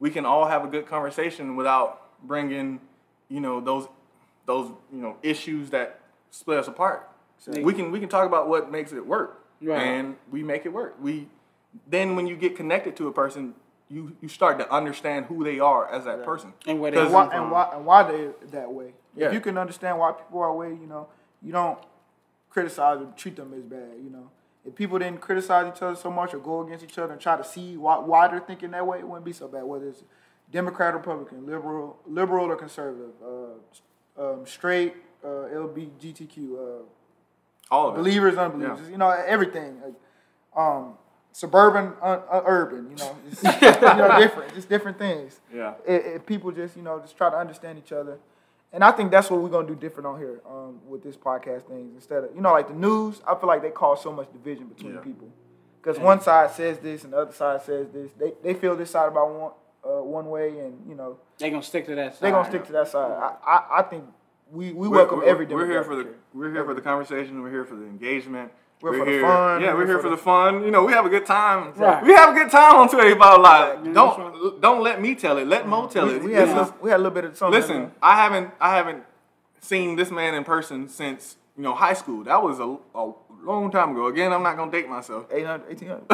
we can all have a good conversation without bring in, those issues that split us apart. We can talk about what makes it work, and we make it work. Then when you get connected to a person, you start to understand who they are as that person, and why they're that way. Yeah. If you can understand why people are that way, you don't criticize or treat them as bad. If people didn't criticize each other so much or go against each other and try to see why they're thinking that way, it wouldn't be so bad. Whether it's Democrat, Republican, liberal or conservative, straight, LGBTQ, all of believers, unbelievers, everything. Suburban, urban, it's, different, just different things. Yeah. If people just try to understand each other. And I think that's what we're going to do different on here with this podcast things. Instead of, like the news, I feel like they cause so much division between people. Because one side says this and the other side says this. They feel this side about one way and, they're going to stick to that side. They're going to stick to that side. I think we welcome every We're here for the conversation. We're here for the engagement. We're for the fun. Yeah, we're here for the fun. We have a good time. Right. We have a good time on 285 Live. Don't let me tell it. Let Mo tell it. We had a little bit of something. Listen, I haven't seen this man in person since high school. That was a long time ago. Again, I'm not gonna date myself. 1800.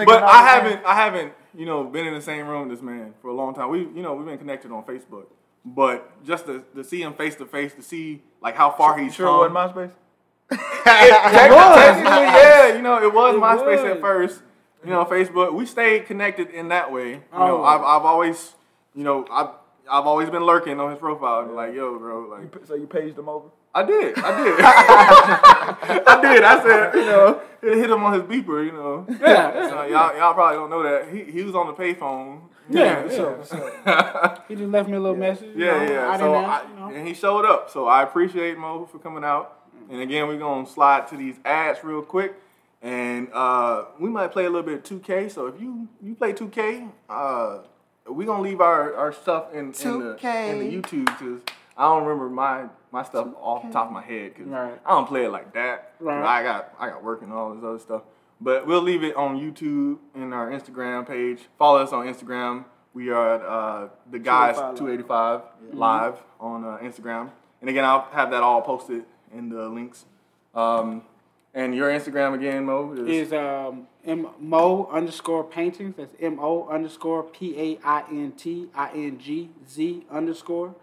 but I haven't been in the same room with this man for a long time. We've been connected on Facebook, but just to see him face to face, to see like how far he's come. Sure, it wasn't MySpace. Technically, yeah, it was MySpace at first. Facebook. We stayed connected in that way. I've always, I've always been lurking on his profile. Like, yo, bro, like. So you paged him over? I did. I did. I said, hit him on his beeper. Yeah. So y'all probably don't know that he was on the payphone. Yeah. He just left me a little message. Yeah. And he showed up. So I appreciate Mo for coming out. And again, we're going to slide to these ads real quick. And we might play a little bit of 2K. So if you play 2K, we're going to leave our stuff in the YouTube. Because I don't remember my stuff off the top of my head. Because I don't play it like that. Right. I got work and all this other stuff. But we'll leave it on YouTube and our Instagram page. Follow us on Instagram. We are at the guys 285 live on Instagram. And again, I'll have that all posted in the links. And your Instagram again, Mo? Is Mo_paintings. That's MO_PAINTINGZ_.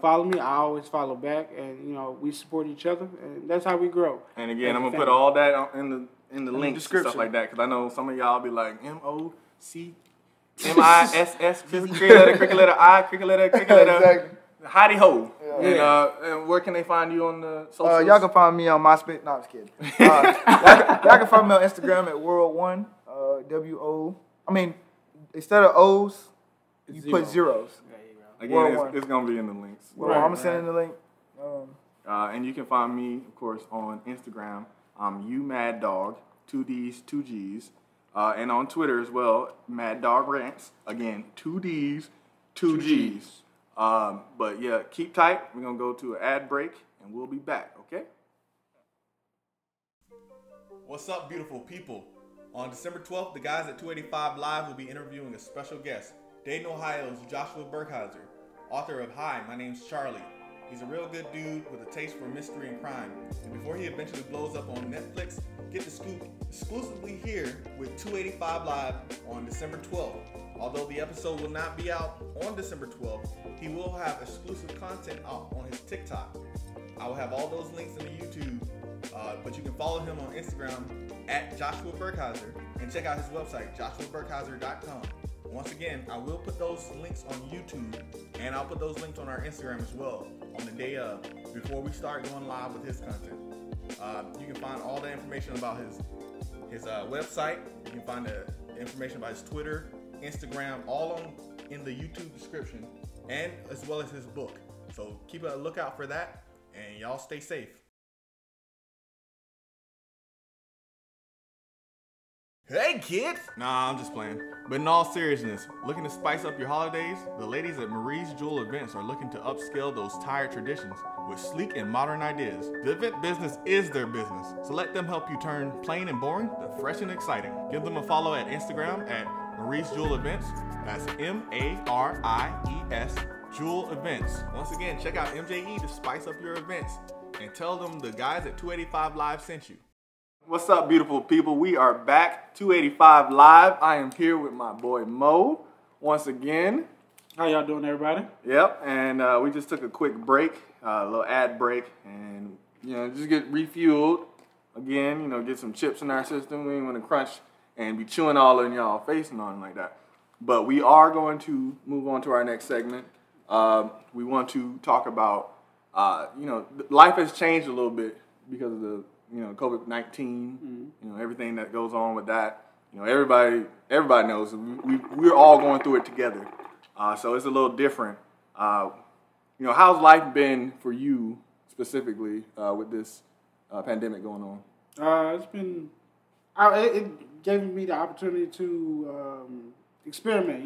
Follow me. I always follow back, and we support each other, and that's how we grow. And again, I'm gonna put all that in the links and stuff like that, because I know some of y'all be like MOCMISS, cricket letter I, cricket letter. Exactly. Howdy ho. Yeah. And where can they find you on the socials? Y'all can find me on MySpace. No, I'm just kidding. Y'all can find me on Instagram at World1. WO. I mean, instead of O's, you put zeros. Again, it's going to be in the links. Well, I'm going to send in the link. And you can find me, of course, on Instagram. I'm Maddogg, 2 D's, 2 G's. And on Twitter as well, Maddogg Rants. Again, 2 D's, 2 G's. But yeah, keep tight. We're going to go to an ad break, and we'll be back, okay? What's up, beautiful people? On December 12th, the guys at 285 Live will be interviewing a special guest, Dayton, Ohio's Joshua Burkheiser, author of Hi, My Name's Charlie. He's a real good dude with a taste for mystery and crime. And before he eventually blows up on Netflix, get the scoop exclusively here with 285 Live on December 12th. Although the episode will not be out on December 12th, he will have exclusive content out on his TikTok. I will have all those links in the YouTube, but you can follow him on Instagram at Joshua Burkheiser and check out his website, joshuaburkheiser.com. Once again, I will put those links on YouTube, and I'll put those links on our Instagram as well on the day of, before we start going live with his content. You can find all the information about his website. You can find the information about his Twitter, Instagram, all in the YouTube description, and as well as his book. So keep a lookout for that, and y'all stay safe. Hey kids! Nah, I'm just playing. But in all seriousness, looking to spice up your holidays? The ladies at Marie's Jewel Events are looking to upscale those tired traditions with sleek and modern ideas. The event business is their business, so let them help you turn plain and boring to fresh and exciting. Give them a follow at Instagram at Maurice Jewel Events. That's M-A-R-I-E-S Jewel Events. Once again, check out MJE to spice up your events and tell them the guys at 285 Live sent you. What's up, beautiful people? We are back, 285 Live. I am here with my boy Mo once again. How y'all doing, everybody? Yep, and we just took a quick break, a little ad break, and just get refueled again. Get some chips in our system. We ain't want to crunch and be chewing all in y'all face and nothing like that. But we are going to move on to our next segment. We want to talk about, life has changed a little bit because of the, COVID-19, everything that goes on with that. Everybody knows we're all going through it together. So it's a little different. How's life been for you specifically with this pandemic going on? It's been, it gave me the opportunity to experiment,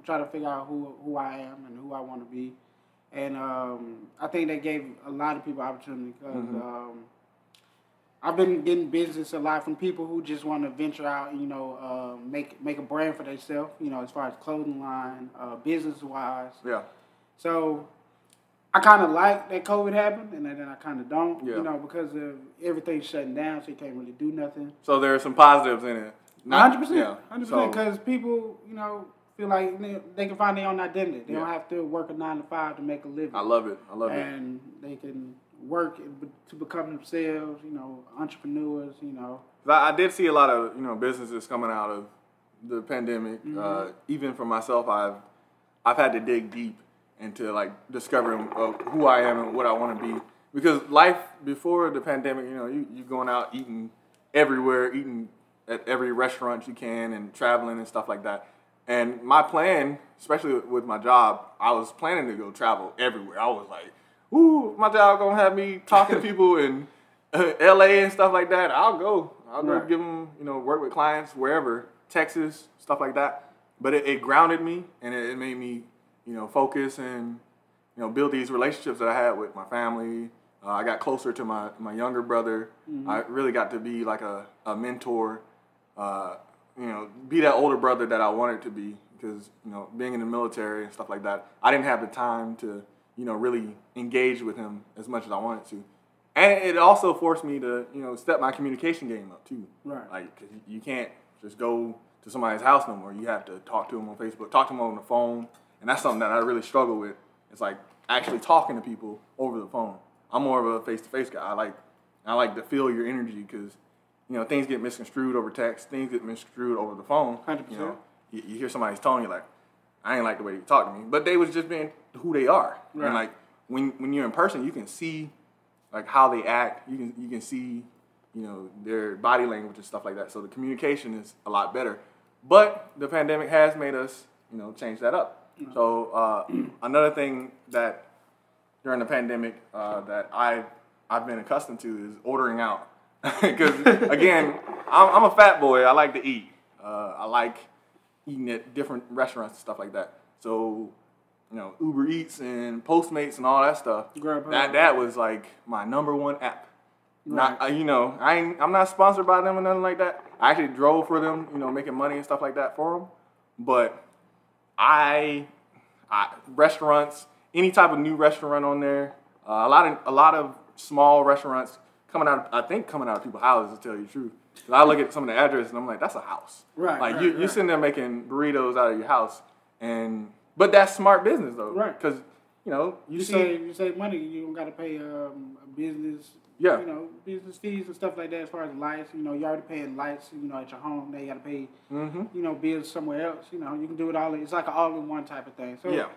try to figure out who I am and who I want to be. And I think that gave a lot of people opportunity because I've been getting business a lot from people who just want to venture out, make a brand for themselves, as far as clothing line, business-wise. Yeah. So I kind of like that COVID happened, and then I kind of don't, because of everything shutting down, so you can't really do nothing. So there are some positives in it. 100%, 100%, because people, feel like they can find their own identity. They don't have to work a 9 to 5 to make a living. I love it. And they can work to become themselves, entrepreneurs, I did see a lot of, businesses coming out of the pandemic. Even for myself, I've had to dig deep into discovering who I am and what I want to be. Because life before the pandemic, you going out eating everywhere, eating at every restaurant you can and traveling and stuff like that. And my plan, especially with my job, I was planning to go travel everywhere. I was like, ooh, my job gonna have me talking to people in LA and stuff like that. I'll go give them, work with clients wherever, Texas, stuff like that. But it grounded me and it made me, focus and, build these relationships that I had with my family. I got closer to my younger brother. I really got to be like a mentor, be that older brother that I wanted to be because, being in the military and stuff like that, I didn't have the time to, really engage with him as much as I wanted to. And it also forced me to, step my communication game up too. Right. Cause you can't just go to somebody's house no more. You have to talk to them on Facebook, talk to them on the phone. And that's something that I really struggle with. It's actually talking to people over the phone. I'm more of a face-to-face guy. I like to feel your energy because, things get misconstrued over text. Things get misconstrued over the phone. 100%. You hear somebody's tone, you're like, I ain't like the way you talk to me. But they was just being who they are. Right. And when you're in person, you can see how they act. You can see, their body language and stuff like that. So the communication is a lot better. But the pandemic has made us, change that up. So another thing that during the pandemic that I've been accustomed to is ordering out. Because again, I'm a fat boy. I like to eat. I like eating at different restaurants and stuff like that. So, Uber Eats and Postmates and all that stuff. That was my #1 app. Right. Not I'm not sponsored by them or nothing like that. I actually drove for them, making money and stuff like that for them. But I restaurants, any type of new restaurant on there, a lot of small restaurants coming out of people's houses, to tell you the truth. I look at some of the addresses and I'm like, that's a house. Right. You're sitting there making burritos out of your house, but that's smart business though. Right. Because you save money. You don't got to pay a business. Yeah. Business fees and stuff like that. As far as lights, you're already paying lights. At your home, now you got to pay. Bills somewhere else. You can do it all. It's like an all-in-one type of thing. So yeah.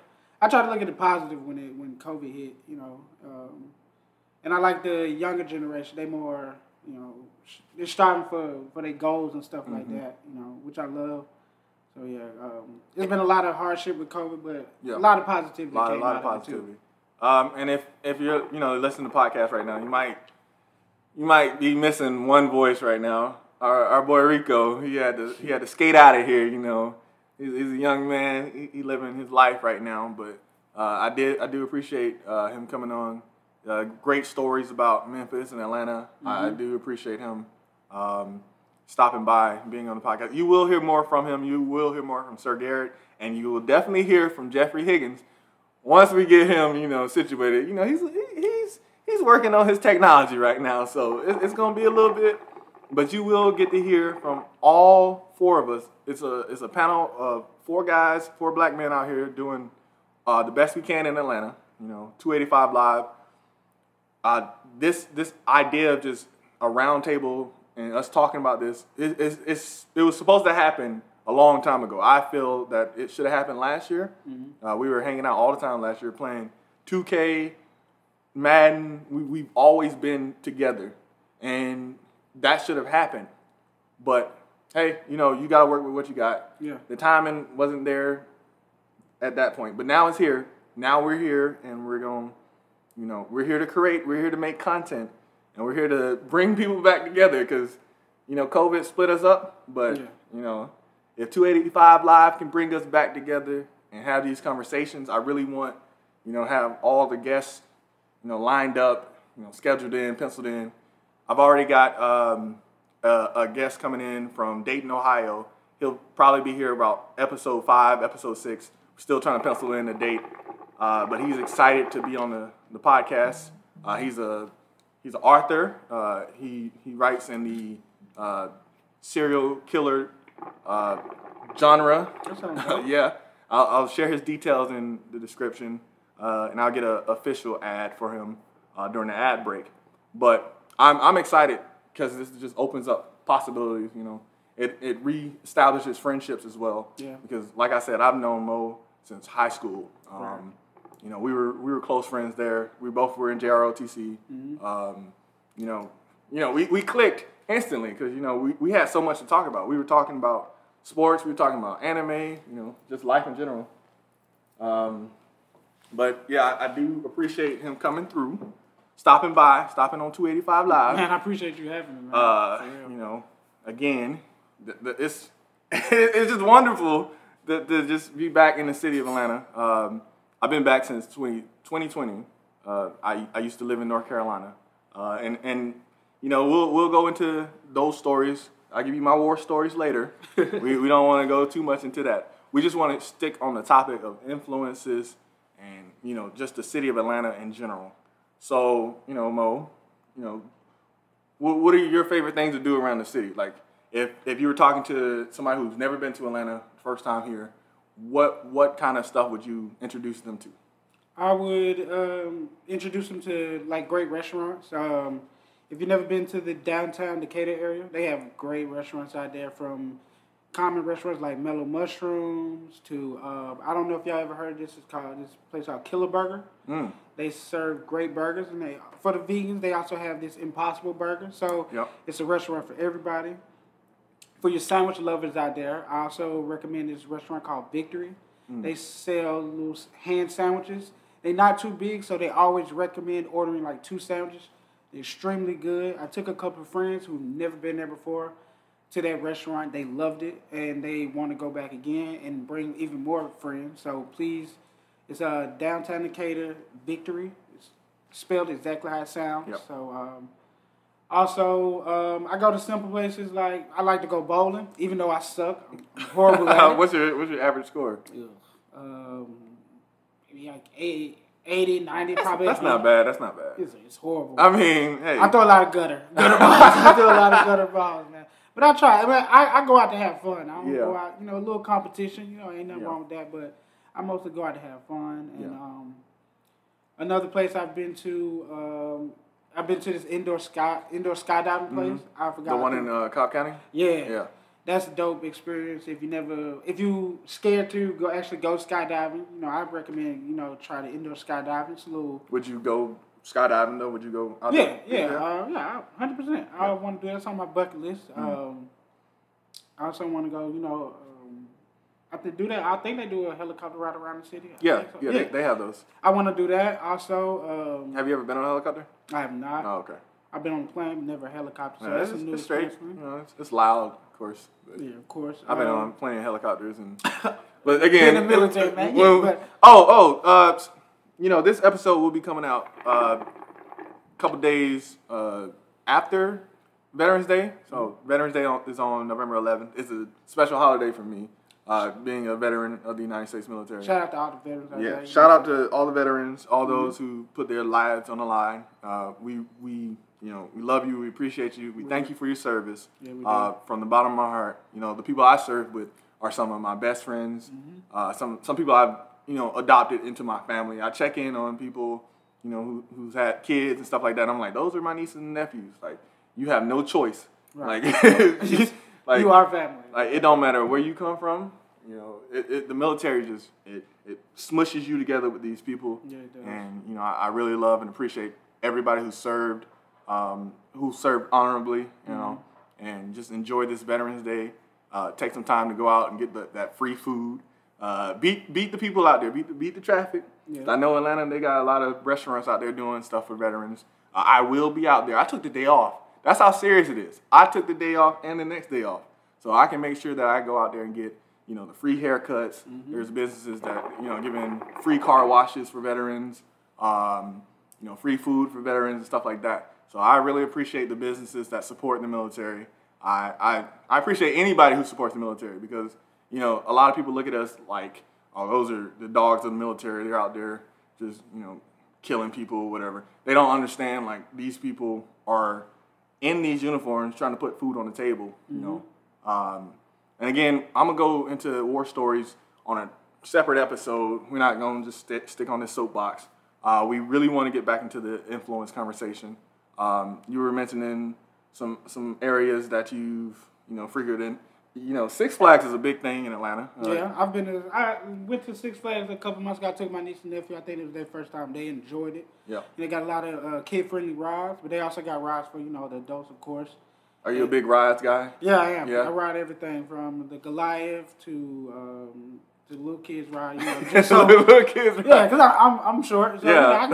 I try to look at the positive when COVID hit. And I like the younger generation. They more, they're striving for their goals and stuff like that, which I love. So, yeah, there's been a lot of hardship with COVID, but a lot of positivity came out of positivity. And if you're, listening to the podcast right now, you might be missing one voice right now. Our boy Rico, he had to skate out of here, He's a young man. He living his life right now, but I do appreciate him coming on. Great stories about Memphis and Atlanta. I do appreciate him stopping by, being on the podcast. You will hear more from him. You will hear more from SirGarrett, and you will definitely hear from Jeffrey Higgins once we get him, situated. He's working on his technology right now, so it's going to be a little bit, but you will get to hear from all four of us. It's a panel of 4 guys, 4 black men out here doing the best we can in Atlanta. 285 Live. This idea of just a round table and us talking about this, it was supposed to happen a long time ago. I feel that it should have happened last year. Mm-hmm. We were hanging out all the time last year playing 2K, Madden. We've always been together, and that should have happened. But hey, you got to work with what you got. Yeah. The timing wasn't there at that point, but now it's here. Now we're here, and we're going. We're here to create. We're here to make content, and we're here to bring people back together because, COVID split us up. But if 285 Live can bring us back together and have these conversations, I really want, have all the guests, lined up, scheduled in, penciled in. I've already got a guest coming in from Dayton, Ohio. He'll probably be here about episode 5, episode 6. We're still trying to pencil in a date, but he's excited to be on the podcast. He's an author. He writes in the serial killer genre. Yeah, I'll share his details in the description, and I'll get an official ad for him during the ad break. But I'm excited because this just opens up possibilities. It reestablishes friendships as well. Yeah. Because like I said, I've known Mo since high school. Right. We were close friends there. We both were in JROTC. Mm-hmm. We clicked instantly because we had so much to talk about. We were talking about sports. We were talking about anime. Just life in general. But yeah, I do appreciate him coming through, stopping on 285 Live. Man, I appreciate you having me, man. Again, it's just wonderful to just be back in the city of Atlanta. I've been back since 2020. I used to live in North Carolina, and we'll go into those stories. I'll give you my war stories later. we don't want to go too much into that. We just want to stick on the topic of influences and just the city of Atlanta in general. So Mo, what are your favorite things to do around the city? Like if you were talking to somebody who's never been to Atlanta, first time here, what kind of stuff would you introduce them to? I would introduce them to great restaurants. If you've never been to the downtown Decatur area, they have great restaurants out there, from common restaurants like Mellow Mushrooms to I don't know if y'all ever heard of this. It's called this place called Killer Burger. Mm. They serve great burgers, and for the vegans they also have this Impossible Burger. So It's a restaurant for everybody. For your sandwich lovers out there, I also recommend this restaurant called Victory. Mm. They sell little hand sandwiches. They're not too big, so they always recommend ordering 2 sandwiches. They're extremely good. I took a couple of friends who've never been there before to that restaurant. They loved it, and they want to go back again and bring even more friends. So please, it's downtown Decatur, Victory. It's spelled exactly how it sounds. Yep. So also, I go to simple places I like to go bowling, even though I suck. I'm horrible at it. What's your average score? Maybe 80, 90 probably. That's not bad. It's horrible. I mean, hey. I throw a lot of gutter balls. I throw a lot of gutter balls, man. But I try. I go out to have fun. I don't go out, a little competition. Ain't nothing wrong with that. But I mostly go out to have fun. And another place I've been to this indoor skydiving place. I forgot. The one in Cobb County? Yeah. That's a dope experience. If you scared to go skydiving, I recommend, try the indoor skydiving. It's a little. Would you go skydiving though? Would you go out there? Yeah, 100%. I want to do that. That's on my bucket list. Mm-hmm. I also want to go, I think they do a helicopter ride around the city. Yeah, they have those. I want to do that. Also, have you ever been on a helicopter? I have not. Oh, okay. I've been on a plane, never a helicopter. So that's a new experience. It's loud, of course. Yeah, of course. I've been on plenty of helicopters, but again, in the military, man. This episode will be coming out a couple days after Veterans Day. So Veterans Day is on November 11th. It's a special holiday for me, being a veteran of the United States military. Shout out to all the veterans. Yeah, shout out to all the veterans, all those who put their lives on the line. We love you. We appreciate you. We thank you for your service. Yeah, we do. From the bottom of my heart. The people I served with are some of my best friends. Some people I've adopted into my family. I check in on people who's had kids and stuff like that. I'm like, those are my nieces and nephews. Like, you have no choice. Right. Like you are family. Like, it don't matter where you come from. The military just it smushes you together with these people. Yeah, it does. And I really love and appreciate everybody who served honorably. And just enjoy this Veterans Day. Take some time to go out and get that free food. Beat the people out there. Beat the traffic. Yeah. I know Atlanta, they got a lot of restaurants out there doing stuff for veterans. I will be out there. I took the day off. That's how serious it is. I took the day off and the next day off. So I can make sure that I go out there and get, the free haircuts. There's businesses that, giving free car washes for veterans, free food for veterans and stuff like that. So I really appreciate the businesses that support the military. I appreciate anybody who supports the military because, a lot of people look at us like, oh, those are the dogs of the military. They're out there just, killing people, whatever. They don't understand, like, these people are in these uniforms trying to put food on the table, And again, I'm going to go into war stories on a separate episode. We're not going to just stick on this soapbox. We really want to get back into the influence conversation. You were mentioning some areas that you've, figured in. Six Flags is a big thing in Atlanta. Yeah, I went to Six Flags a couple months ago. I took my niece and nephew. I think it was their first time. They enjoyed it. Yeah. And they got a lot of kid-friendly rides, but they also got rides for, the adults, of course. Are you a big rides guy? Yeah, I am. Yeah. I ride everything from the Goliath to the little kids ride. Just so, the little kids ride. Yeah, because I'm short. So, I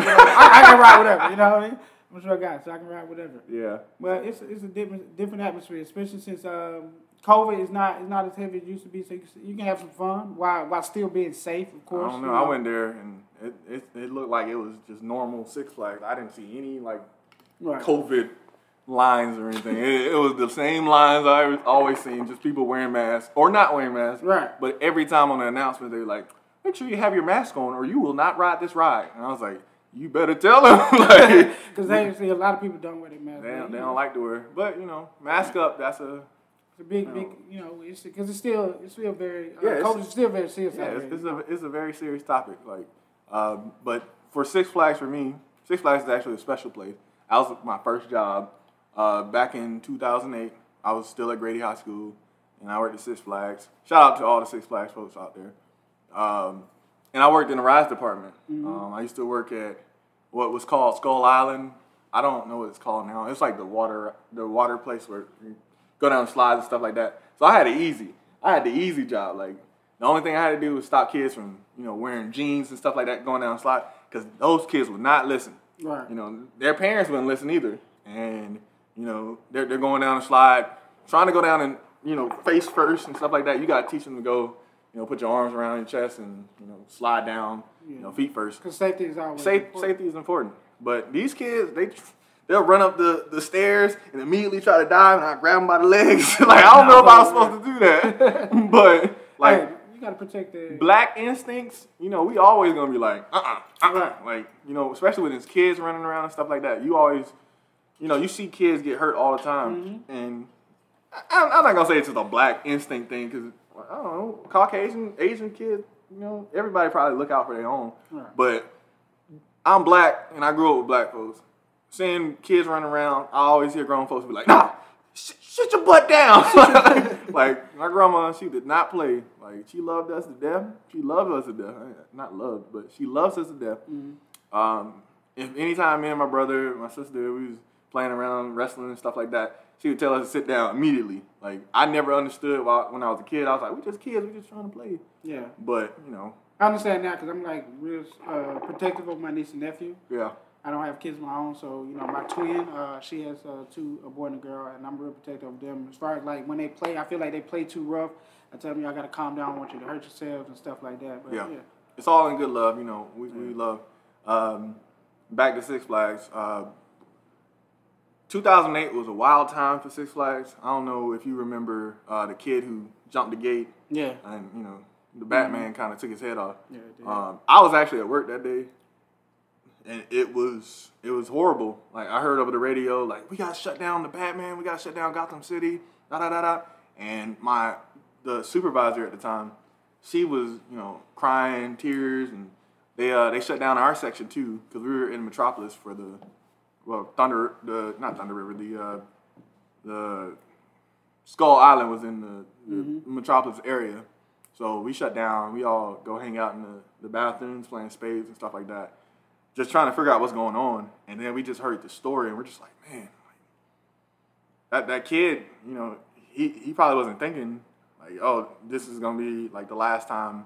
can ride whatever, you know what I mean? I'm a short guy, so I can ride whatever. Yeah. Well, it's a different atmosphere, especially since COVID is not as heavy as it used to be, so you can have some fun while still being safe, of course. I don't know. I went there and it looked like it was just normal Six Flags. I didn't see any COVID lines or anything. It was the same lines I always seen, just people wearing masks or not wearing masks. Right. But every time on the announcement, they were like, make sure you have your mask on or you will not ride this ride. And I was like, you better tell them. Because they see a lot of people don't wear their masks. They don't like to wear. But, mask up, that's a... It's a big, it's because it's still very, COVID is still very serious. Yeah, it's a very serious topic. But for Six Flags, for me, Six Flags is actually a special place. That was my first job. Back in 2008, I was still at Grady High School, and I worked at Six Flags. Shout out to all the Six Flags folks out there. And I worked in the rides department. I used to work at what was called Skull Island. I don't know what it's called now. It's like the water place where you go down slides and stuff like that. So I had it easy. I had the easy job. Like, the only thing I had to do was stop kids from, wearing jeans and stuff like that, going down slide, because those kids would not listen. Right. Their parents wouldn't listen either. And, they're going down the slide, trying to go down and, face first and stuff like that. You got to teach them to go, put your arms around your chest and, slide down, feet first. Because safety is always important. Safety is important. But these kids, they'll run up the stairs and immediately try to dive, and I grab them by the legs. I don't know if I was supposed to do that. But, hey, you got to protect the... Black instincts, we always going to be like, Right. Like, especially with his kids running around and stuff like that, you always, you see kids get hurt all the time. And I'm not going to say it's just a black instinct thing, because, I don't know, Caucasian, Asian kids, everybody probably look out for their own. Right. But I'm black, and I grew up with black folks. Seeing kids running around, I always hear grown folks be like, nah, sit your butt down. Like, my grandma, she did not play. Like, she loved us to death. She loved us to death. Not loved, but she loves us to death. If anytime me and my brother, my sister, we was playing around, wrestling and stuff like that, she would tell us to sit down immediately. Like, I never understood when I was a kid. I was like, we just kids, we just trying to play. Yeah. But, I understand now because I'm, like, real protective of my niece and nephew. Yeah. I don't have kids of my own, so, my twin, she has two, a boy and a girl, and I'm real protective of them. As far as, like, when they play, I feel like they play too rough. I tell them, y'all got to calm down, I want you to hurt yourselves and stuff like that. But, yeah. It's all in good love, we love. Back to Six Flags, 2008 was a wild time for Six Flags. I don't know if you remember the kid who jumped the gate. Yeah. And, you know, the Batman kind of took his head off. Yeah, it did. I was actually at work that day, and it was horrible. Like, I heard over the radio, like, we got to shut down the Batman. We got to shut down Gotham City, da-da-da-da. And the supervisor at the time, she was, you know, crying, tears, and they shut down our section, too, because we were in Metropolis for not Thunder River, the Skull Island was in the Metropolis area. So we shut down. We all go hang out in the bathrooms, playing spades and stuff like that, just trying to figure out what's going on. And then we just heard the story, and we're just like, man, that kid, you know, he probably wasn't thinking, like, oh, this is going to be, like, the last time,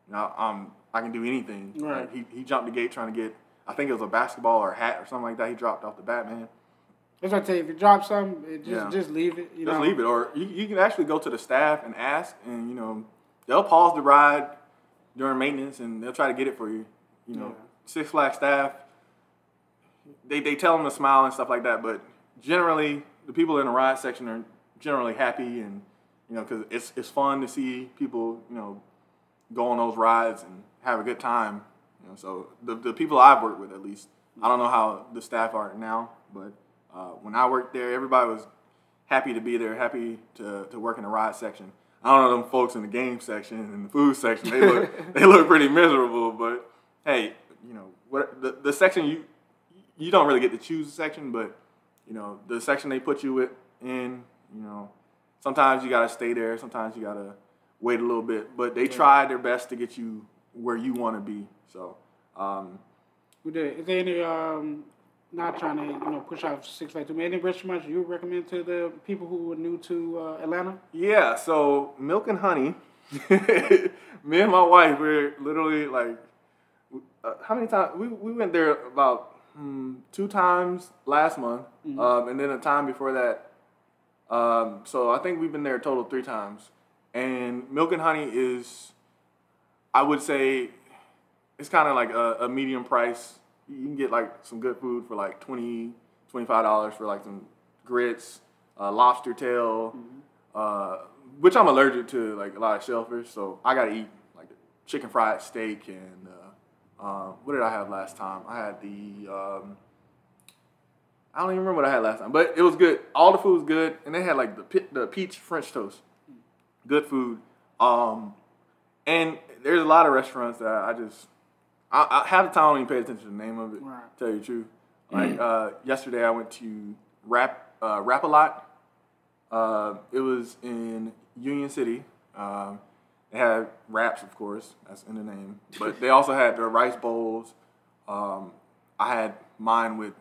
you know, I can do anything. Right. Like, he jumped the gate trying to get, I think it was a basketball or a hat or something like that. He dropped off the Batman. That's what I tell you. If you drop something, just leave it. Just leave it. Or you can actually go to the staff and ask, and, you know, they'll pause the ride during maintenance, and they'll try to get it for you. You know, Six Flags staff, they tell them to smile and stuff like that, but generally, the people in the ride section are generally happy, and, you know, because it's fun to see people, you know, go on those rides and have a good time. You know, so the people I've worked with, at least, I don't know how the staff are now, but when I worked there, everybody was happy to be there, happy to work in the ride section. I don't know them folks in the game section and the food section. They look pretty miserable. But hey, you know, the section you don't really get to choose the section, but you know, the section they put you in, you know, sometimes you gotta stay there, sometimes you gotta wait a little bit. But they try their best to get you where you want to be. So, is there any not trying to, you know, push out Six Flags too many restaurants you would recommend to the people who are new to Atlanta? Yeah, so Milk and Honey, me and my wife, we're literally like, how many times? We went there about 2 times last month, and then a time before that. So I think we've been there a total 3 times. And Milk and Honey is, I would say, it's kind of like a medium price. You can get like some good food for like $20, $25 for like some grits, lobster tail, which I'm allergic to, like a lot of shellfish, so I gotta eat like the chicken fried steak and what did I have last time? I had I don't even remember what I had last time, but it was good. All the food was good, and they had like the peach French toast, good food. And there's a lot of restaurants that I half the time I don't even pay attention to the name of it. Right. To tell you the truth. Like yesterday, I went to Rap-A-Lot. It was in Union City. They had wraps, of course, that's in the name. But they also had their rice bowls. I had mine with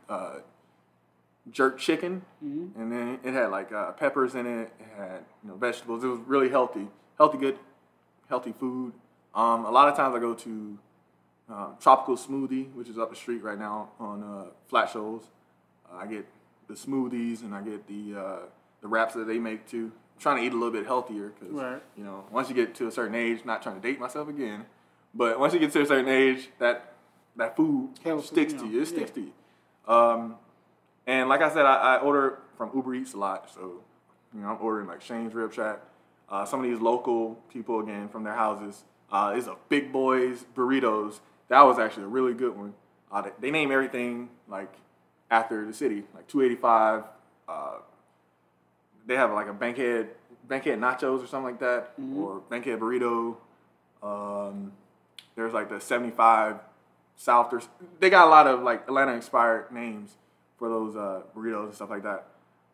jerk chicken, and then it had like peppers in it. It had, you know, vegetables. It was really healthy, healthy food. A lot of times I go to Tropical Smoothie, which is up the street right now on Flat Shoals. I get the smoothies and I get the wraps that they make too. I'm trying to eat a little bit healthier because, you know, once you get to a certain age, not trying to date myself again, but once you get to a certain age, that food sticks to you. It sticks to you. And like I said, I order from Uber Eats a lot, so, you know, I'm ordering like Shane's Rib Shack. Some of these local people, again, from their houses. It's a Big Boys burritos. That was actually a really good one. They name everything like after the city, like 285. They have like a Bankhead nachos or something like that, or Bankhead burrito. There's like the 75 South. They got a lot of like Atlanta-inspired names for those burritos and stuff like that.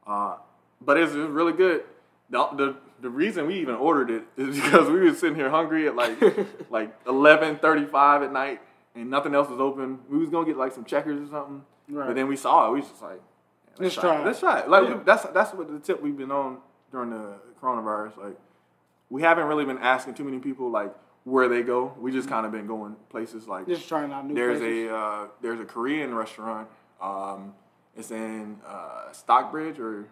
But it's really good. The reason we even ordered it is because we were sitting here hungry at like 11:35 at night and nothing else was open. We was gonna get like some Checkers or something, but then we saw it. We was just like, let's try it. Like that's what the tip we've been on during the coronavirus. Like we haven't really been asking too many people like where they go. We just kind of been going places like just trying out new places. There's a Korean restaurant. It's in Stockbridge or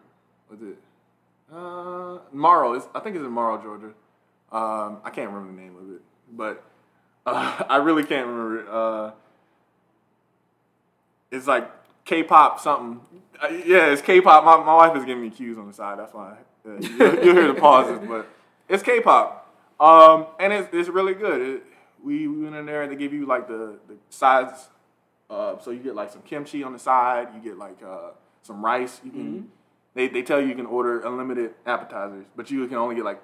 was it? Morrow. I think it's in Morrow, Georgia. I can't remember the name of it, but I really can't remember it. It's like K-pop something. Yeah, it's K-pop. My wife is giving me cues on the side. That's why you'll hear the pauses, but it's K-pop. And it's really good. We went in there and they give you like the sides. So you get like some kimchi on the side. You get like some rice. You can. They tell you can order unlimited appetizers, but you can only get like.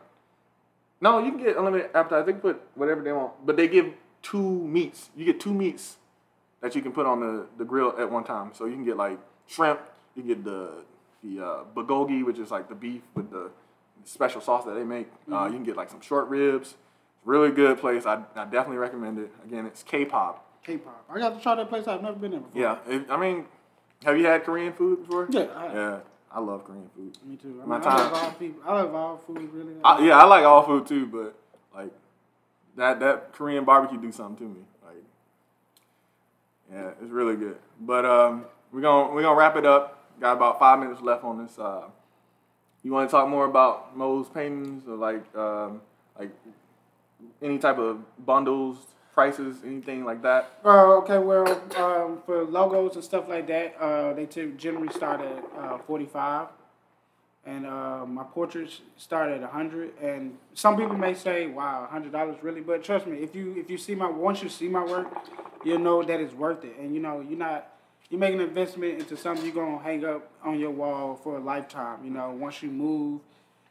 No, you can get unlimited appetizers. They can put whatever they want, but they give 2 meats. You get 2 meats that you can put on the grill at one time. So you can get like shrimp. You can get the bulgogi, which is like the beef with the special sauce that they make. You can get like some short ribs. Really good place. I definitely recommend it. Again, it's K-pop. K-pop. I got to try that place. I've never been there before. Yeah, I mean, have you had Korean food before? Yeah. I love Korean food. Me too. I love all food, really. I like all food too, but like that Korean barbecue do something to me. Like, yeah, it's really good. But we're gonna wrap it up. Got about 5 minutes left on this. You want to talk more about Mo's paintings or like any type of bundles, prices, anything like that? Okay, well, for logos and stuff like that, they generally start at $45, and my portraits start at $100. And some people may say, "Wow, $100 really?" But trust me, if you see once you see my work, you'll know that it's worth it. And you're making an investment into something you're gonna hang up on your wall for a lifetime. Once you move,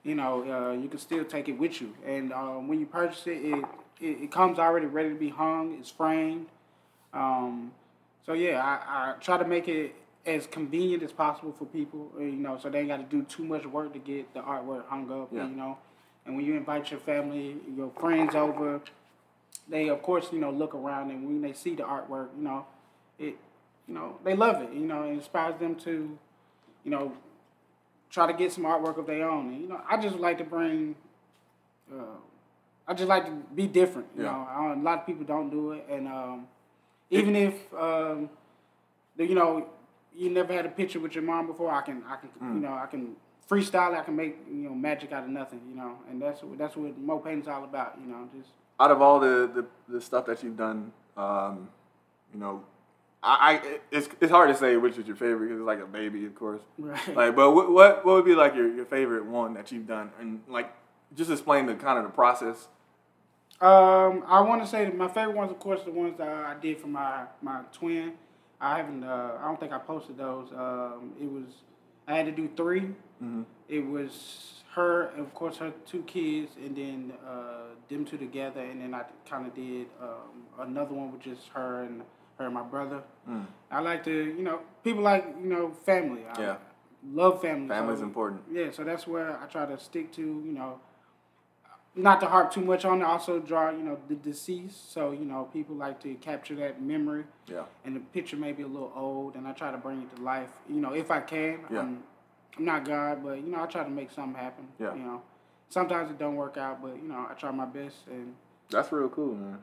you can still take it with you. And when you purchase it, it comes already ready to be hung. It's framed. So yeah, I try to make it as convenient as possible for people. So they ain't got to do too much work to get the artwork hung up. Yeah. And when you invite your family, your friends over, they of course look around, and when they see the artwork, they love it. It inspires them to, try to get some artwork of their own. And, I just like to bring, I just like to be different. A lot of people don't do it. And even if, you never had a picture with your mom before, I can freestyle. I can make, magic out of nothing, and that's what Mo Painting's all about, just. Out of all the stuff that you've done, it's hard to say which is your favorite because it's like a baby, of course. Right. Like, but what would be like your favorite one that you've done, and like just explain the kind of the process. I want to say that my favorite ones, of course, the ones that I did for my twin. I haven't. I don't think I posted those. I had to do 3. Mm-hmm. It was her, and of course, her 2 kids, and then them 2 together, and then I kind of did another one with just her and my brother. I like to, people like, family. I love family. Family's important. Yeah, so that's where I try to stick to, not to harp too much on it. Also draw, the deceased. So, people like to capture that memory. Yeah. And the picture may be a little old, and I try to bring it to life, if I can. Yeah. I'm not God, but, I try to make something happen. Yeah. Sometimes it don't work out, but, I try my best. And that's real cool, man.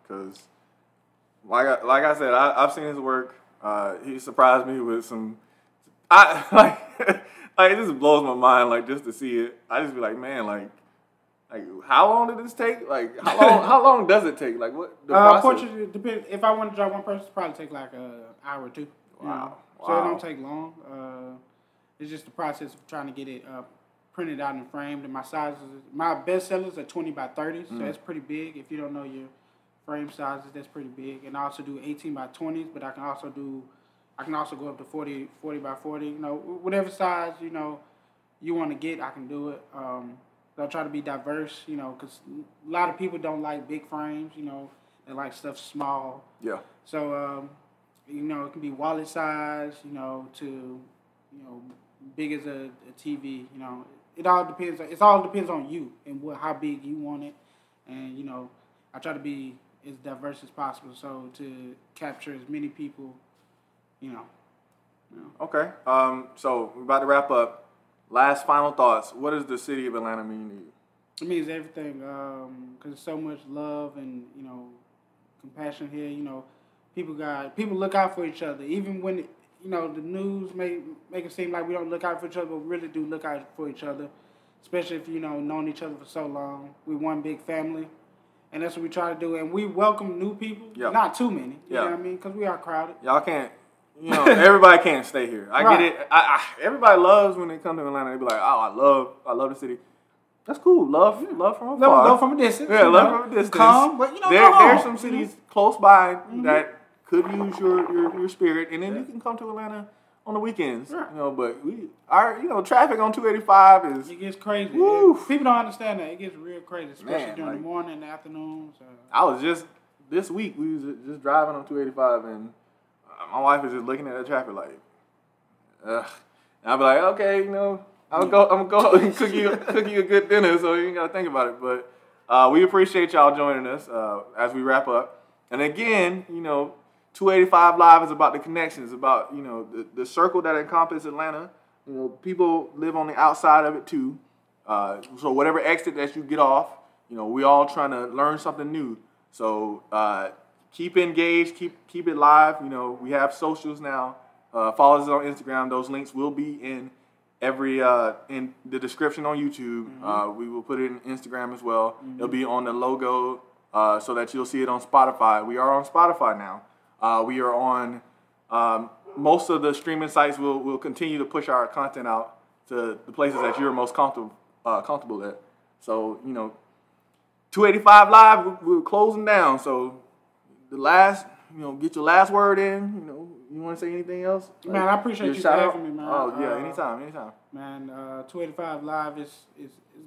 Because... Like I said, I've seen his work. He surprised me with some. It just blows my mind. Like just to see it, I just be like, man, like how long did this take? Like how long does it take? Like what the process? Unfortunately, it depends. If I want to draw one person, it probably take like an hour or 2. Wow. So it don't take long. It's just the process of trying to get it printed out and framed. And my sizes, my best sellers are 20 by 30, so that's pretty big. If you don't know your frame sizes, that's pretty big. And I also do 18 by 20s, but I can also go up to 40 by 40. Whatever size you want to get, I can do it. I try to be diverse, because a lot of people don't like big frames. They like stuff small. Yeah. So it can be wallet size, to big as a TV. It all depends. It all depends on you and how big you want it, and I try to be as diverse as possible, so to capture as many people, Okay. So we're about to wrap up. Last final thoughts. What does the city of Atlanta mean to you? It means everything, because there's so much love and compassion here. People look out for each other, even when the news may make it seem like we don't look out for each other, but we really do look out for each other, especially if known each other for so long. We're one big family. And that's what we try to do. And we welcome new people. Yep. Not too many. You know what I mean? Because we are crowded. Y'all can't you know, everybody can't stay here. I get it. Everybody loves when they come to Atlanta. They be like, oh, I love the city. That's cool. Love from afar. Love from a distance. Yeah, love from a distance. Come, but there's some cities close by that could use your spirit, and then you can come to Atlanta on the weekends. Right. You know, but traffic on 285 is it gets crazy. Woo. People don't understand that. It gets real crazy, especially during the morning and the afternoons. I was just this week. We was just driving on 285, and my wife is just looking at the traffic like, ugh. And I'll be like, okay, you know, I'm gonna go and cook you a good dinner, so you ain't gotta think about it. But we appreciate y'all joining us as we wrap up. And again, you know, 285 Live is about the connections, about, you know, the circle that encompasses Atlanta. You know, people live on the outside of it too. So whatever exit that you get off, you know, we all trying to learn something new. So keep engaged, keep it live. You know, we have socials now. Follow us on Instagram. Those links will be in in the description on YouTube. Mm-hmm. We will put it in Instagram as well. Mm-hmm. It'll be on the logo so that you'll see it on Spotify. We are on Spotify now. We are on most of the streaming sites. We'll continue to push our content out to the places that you're most comfortable at. So, you know, 285 Live, we're closing down. So the last, you know, get your last word in. You know, you want to say anything else? Man, I appreciate you for having me, man. Oh yeah, anytime. Man, 285 Live is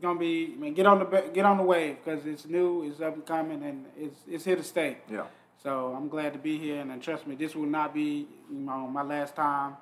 gonna be. Man, get on the wave because it's new, it's up and coming, and it's here to stay. Yeah. So I'm glad to be here, and trust me, this will not be, you know, my last time.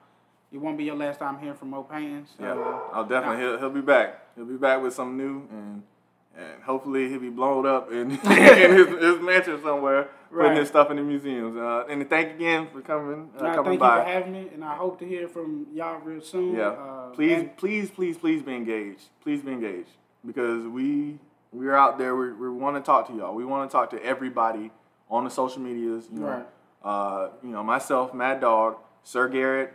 It won't be your last time hearing from Mo Payne. So, yeah, I'll definitely. He'll be back. He'll be back with something new, and hopefully he'll be blown up in his mansion somewhere, putting his stuff in the museums. And thank you again for coming by. Thank you for having me, and I hope to hear from y'all real soon. Yeah, please be engaged. Please be engaged because we're out there. We want to talk to y'all. We want to talk to everybody on the social medias. You know, myself, Maddogg, SirGarrett,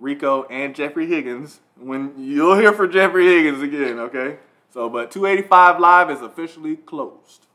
Rico, and Jeffrey Higgins. When you'll hear from Jeffrey Higgins again, okay? So, but 285 Live is officially closed.